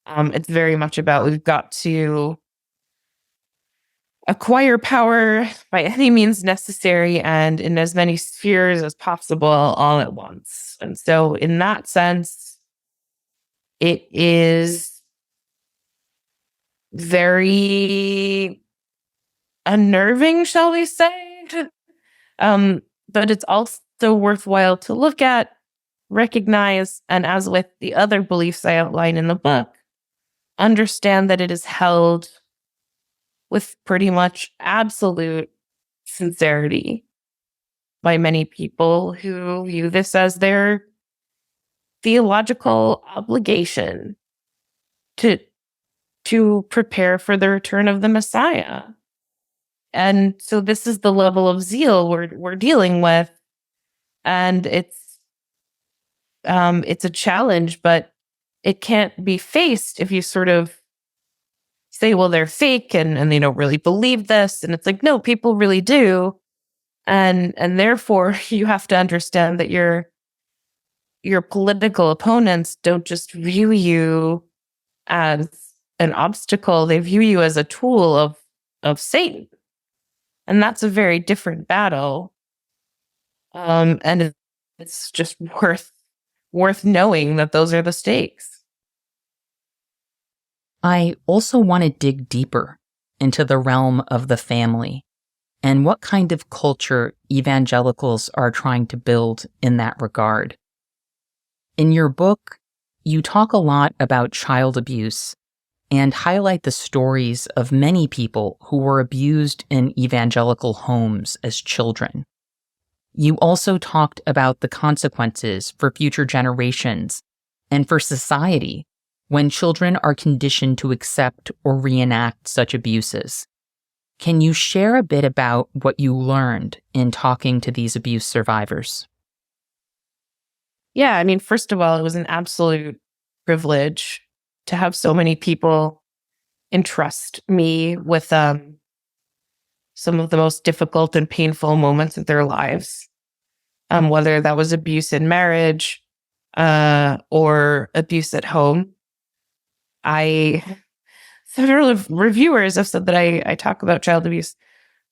It's very much about we've got to acquire power by any means necessary and in as many spheres as possible all at once. And so in that sense, it is very unnerving, shall we say? But it's also worthwhile to look at, recognize, and as with the other beliefs I outline in the book, understand that it is held with pretty much absolute sincerity by many people who view this as their theological obligation to prepare for the return of the Messiah. And so this is the level of zeal we're dealing with, and it's a challenge, but it can't be faced if you sort of say, well, they're fake and they don't really believe this. And it's like, no, people really do. And therefore you have to understand that your political opponents don't just view you as an obstacle. They view you as a tool of Satan. And that's a very different battle. And it's just worth knowing that those are the stakes. I also want to dig deeper into the realm of the family and what kind of culture evangelicals are trying to build in that regard. In your book, you talk a lot about child abuse and highlight the stories of many people who were abused in evangelical homes as children. You also talked about the consequences for future generations and for society when children are conditioned to accept or reenact such abuses. Can you share a bit about what you learned in talking to these abuse survivors? Yeah, I mean, first of all, it was an absolute privilege to have so many people entrust me with some of the most difficult and painful moments of their lives, whether that was abuse in marriage or abuse at home. several reviewers have said that I talk about child abuse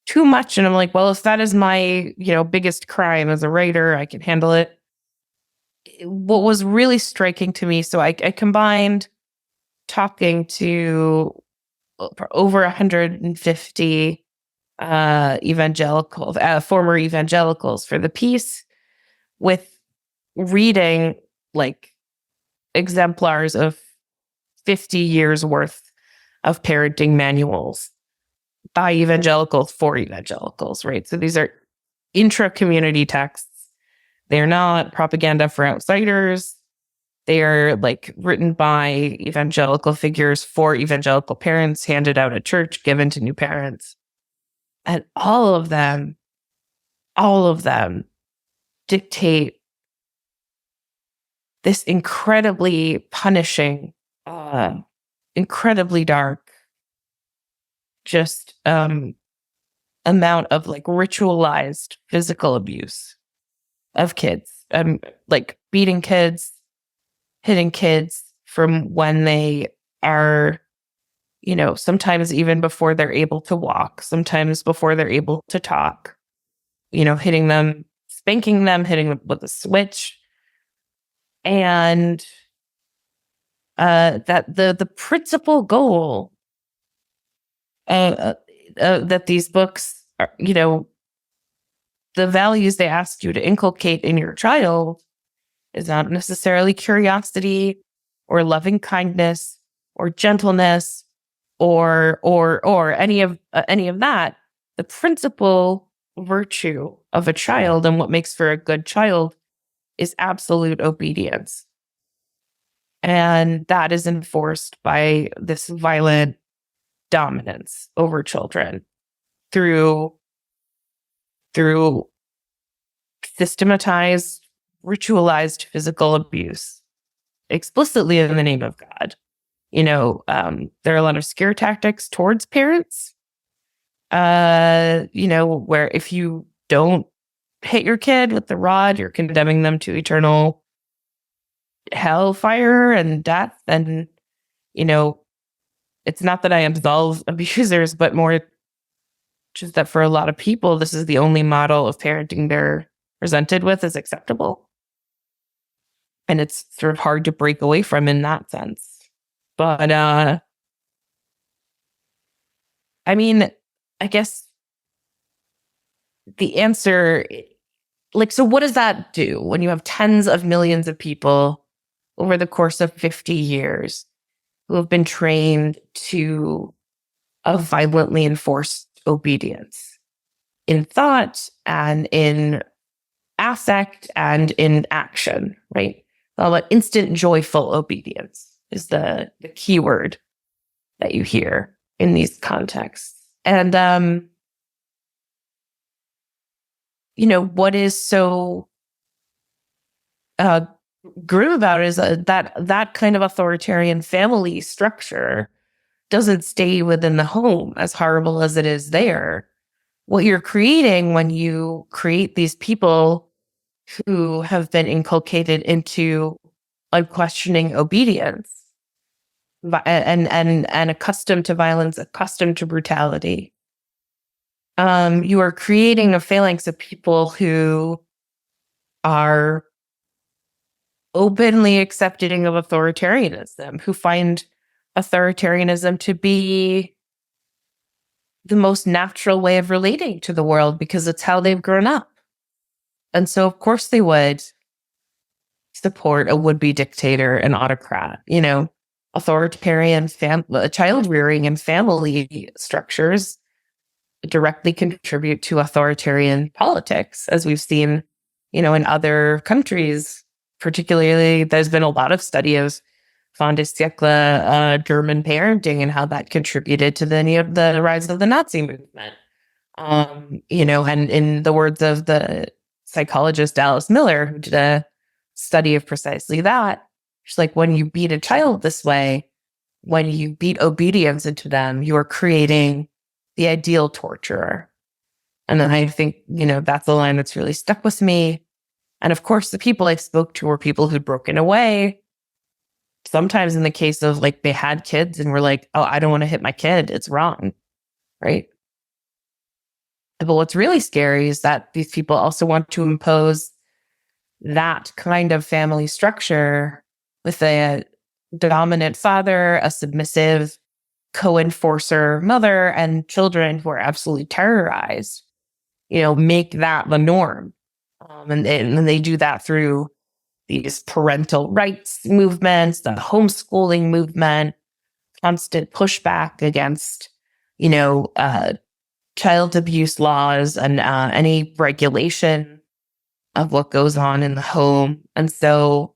too much. And I'm like, well, if that is my, biggest crime as a writer, I can handle it. What was really striking to me, so I combined talking to over 150 former evangelicals for the piece, with reading like exemplars of 50 years worth of parenting manuals by evangelicals for evangelicals, right? So these are intra-community texts. They're not propaganda for outsiders. They are like written by evangelical figures for evangelical parents, handed out at church, given to new parents. And all of them dictate this incredibly punishing, incredibly dark, just amount of like ritualized physical abuse of kids, like beating kids, hitting kids from when they are, sometimes even before they're able to walk, sometimes before they're able to talk, hitting them, spanking them, hitting them with a switch. And that the principal goal that these books are, the values they ask you to inculcate in your child is not necessarily curiosity or loving kindness or gentleness or any of that. The principal virtue of a child and what makes for a good child is absolute obedience. And that is enforced by this violent dominance over children through systematized, ritualized physical abuse, explicitly in the name of God. There are a lot of scare tactics towards parents, where if you don't hit your kid with the rod, you're condemning them to eternal hellfire and death. And, it's not that I absolve abusers, but more just that for a lot of people, this is the only model of parenting they're presented with as acceptable. And it's sort of hard to break away from in that sense. But, I guess the answer, so what does that do when you have tens of millions of people over the course of 50 years who have been trained to a violently enforced obedience in thought and in affect and in action, right? All about instant joyful obedience is the key word that you hear in these contexts. And, what is so grim about it is that kind of authoritarian family structure doesn't stay within the home, as horrible as it is there. What you're creating when you create these people who have been inculcated into unquestioning obedience and accustomed to violence, accustomed to brutality, you are creating a phalanx of people who are openly accepting of authoritarianism, who find authoritarianism to be the most natural way of relating to the world because it's how they've grown up. And so, of course, they would support a would-be dictator and autocrat. Authoritarian child rearing and family structures directly contribute to authoritarian politics, as we've seen, in other countries. Particularly, there's been a lot of study of fin de siècle German parenting and how that contributed to the rise of the Nazi movement. And in the words of the psychologist Alice Miller, who did a study of precisely that, she's like, when you beat a child this way, when you beat obedience into them, you are creating the ideal torturer. And then I think, that's a line that's really stuck with me. And of course, the people I spoke to were people who'd broken away, sometimes in the case of like they had kids and were like, oh, I don't want to hit my kid. It's wrong. Right. But what's really scary is that these people also want to impose that kind of family structure with a dominant father, a submissive co-enforcer mother, and children who are absolutely terrorized, make that the norm. And they do that through these parental rights movements, the homeschooling movement, constant pushback against, child abuse laws and any regulation of what goes on in the home. And so,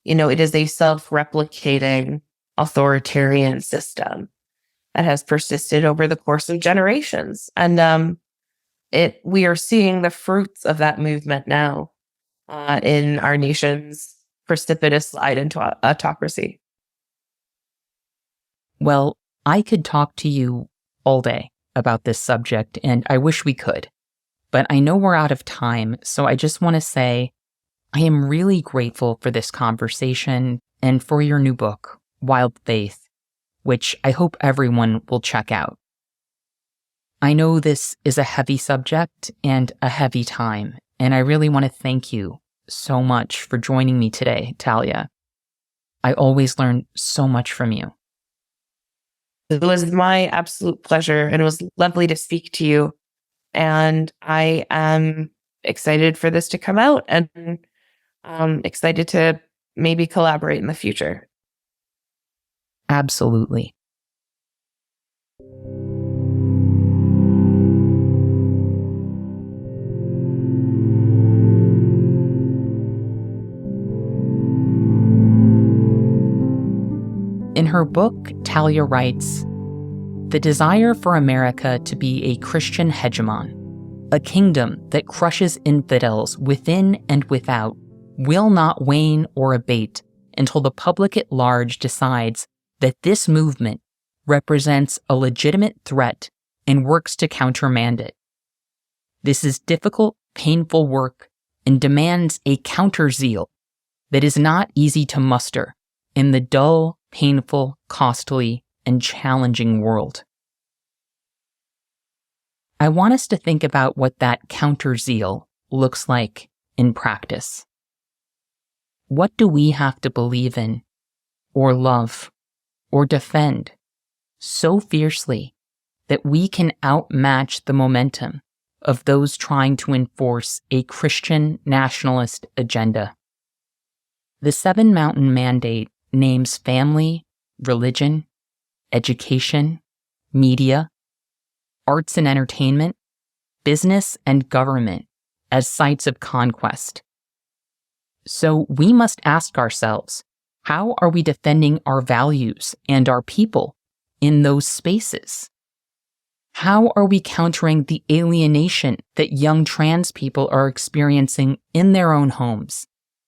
it is a self-replicating authoritarian system that has persisted over the course of generations. And we are seeing the fruits of that movement now in our nation's precipitous slide into autocracy. Well, I could talk to you all day about this subject, and I wish we could. But I know we're out of time, so I just want to say I am really grateful for this conversation and for your new book, Wild Faith, which I hope everyone will check out. I know this is a heavy subject and a heavy time, and I really want to thank you so much for joining me today, Talia. I always learn so much from you. It was my absolute pleasure, and it was lovely to speak to you. And I am excited for this to come out, and excited to maybe collaborate in the future. Absolutely. In her book, Talia writes, "The desire for America to be a Christian hegemon, a kingdom that crushes infidels within and without, will not wane or abate until the public at large decides that this movement represents a legitimate threat and works to countermand it. This is difficult, painful work and demands a counter-zeal that is not easy to muster in the dull, painful, costly, and challenging world." I want us to think about what that counter-zeal looks like in practice. What do we have to believe in, or love, or defend so fiercely that we can outmatch the momentum of those trying to enforce a Christian nationalist agenda? The Seven Mountain Mandate names family, religion, education, media, arts and entertainment, business, and government as sites of conquest. So we must ask ourselves, how are we defending our values and our people in those spaces? How are we countering the alienation that young trans people are experiencing in their own homes?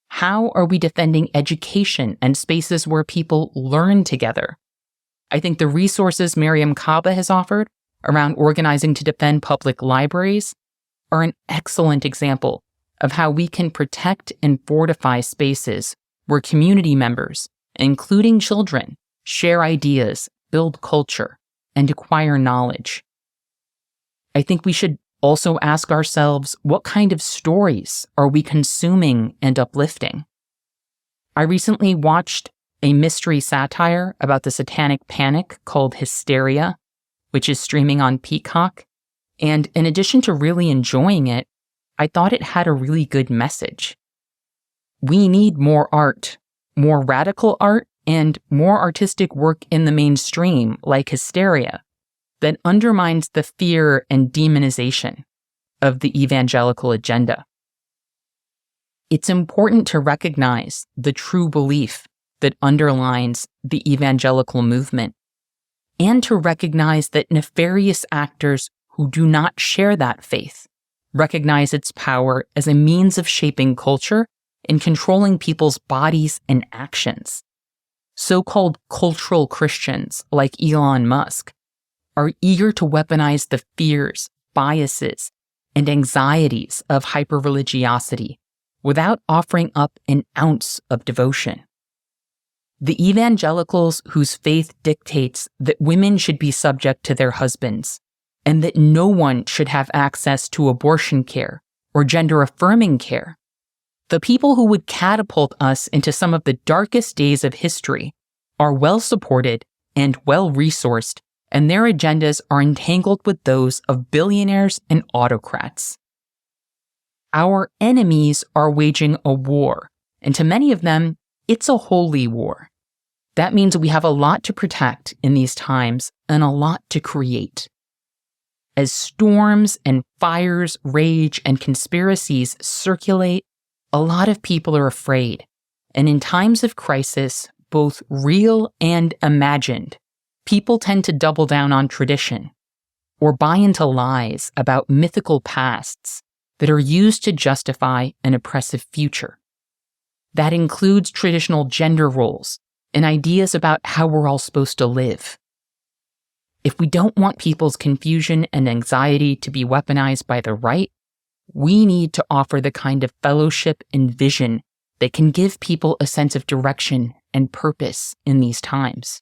How are we defending education and spaces where people learn together? I think the resources Miriam Kaba has offered around organizing to defend public libraries are an excellent example of how we can protect and fortify spaces where community members, including children, share ideas, build culture, and acquire knowledge. I think we should also ask ourselves, what kind of stories are we consuming and uplifting? I recently watched a mystery satire about the Satanic Panic called Hysteria, which is streaming on Peacock. And in addition to really enjoying it, I thought it had a really good message. We need more art, more radical art, and more artistic work in the mainstream, like Hysteria, that undermines the fear and demonization of the evangelical agenda. It's important to recognize the true belief that underlines the evangelical movement, and to recognize that nefarious actors who do not share that faith recognize its power as a means of shaping culture and controlling people's bodies and actions. So-called cultural Christians like Elon Musk are eager to weaponize the fears, biases, and anxieties of hyper-religiosity without offering up an ounce of devotion. The evangelicals whose faith dictates that women should be subject to their husbands, and that no one should have access to abortion care or gender-affirming care. The people who would catapult us into some of the darkest days of history are well-supported and well-resourced, and their agendas are entangled with those of billionaires and autocrats. Our enemies are waging a war, and to many of them, it's a holy war. That means we have a lot to protect in these times and a lot to create. As storms and fires rage and conspiracies circulate, a lot of people are afraid. And in times of crisis, both real and imagined, people tend to double down on tradition or buy into lies about mythical pasts that are used to justify an oppressive future. That includes traditional gender roles and ideas about how we're all supposed to live. If we don't want people's confusion and anxiety to be weaponized by the right, we need to offer the kind of fellowship and vision that can give people a sense of direction and purpose in these times.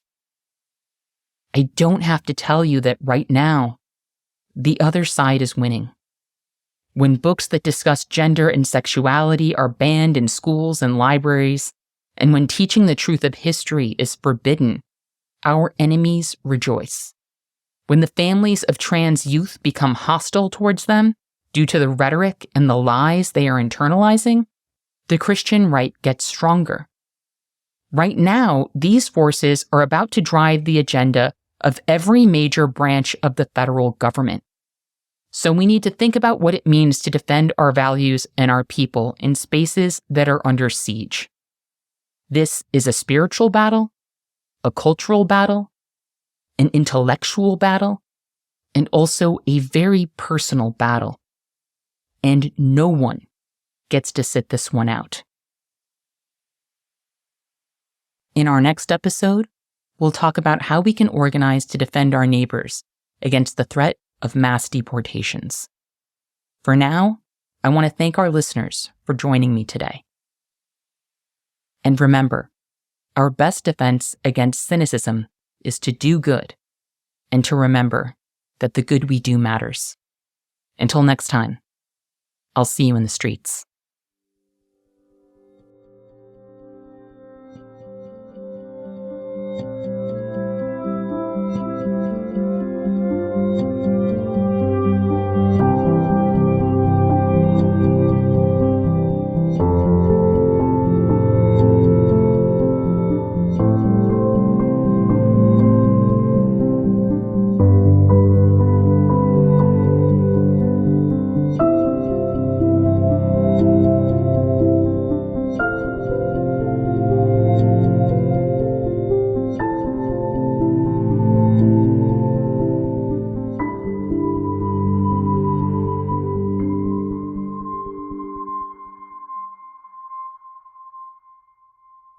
I don't have to tell you that right now, the other side is winning. When books that discuss gender and sexuality are banned in schools and libraries, and when teaching the truth of history is forbidden, our enemies rejoice. When the families of trans youth become hostile towards them due to the rhetoric and the lies they are internalizing, the Christian right gets stronger. Right now, these forces are about to drive the agenda of every major branch of the federal government. So we need to think about what it means to defend our values and our people in spaces that are under siege. This is a spiritual battle, a cultural battle, an intellectual battle, and also a very personal battle. And no one gets to sit this one out. In our next episode, we'll talk about how we can organize to defend our neighbors against the threat of mass deportations. For now, I want to thank our listeners for joining me today. And remember, our best defense against cynicism is to do good and to remember that the good we do matters. Until next time, I'll see you in the streets.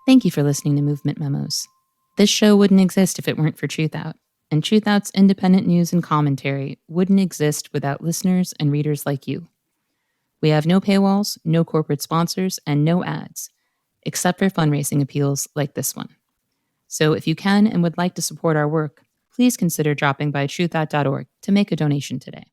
Thank you for listening to Movement Memos. This show wouldn't exist if it weren't for Truthout, and Truthout's independent news and commentary wouldn't exist without listeners and readers like you. We have no paywalls, no corporate sponsors, and no ads, except for fundraising appeals like this one. So if you can and would like to support our work, please consider dropping by truthout.org to make a donation today.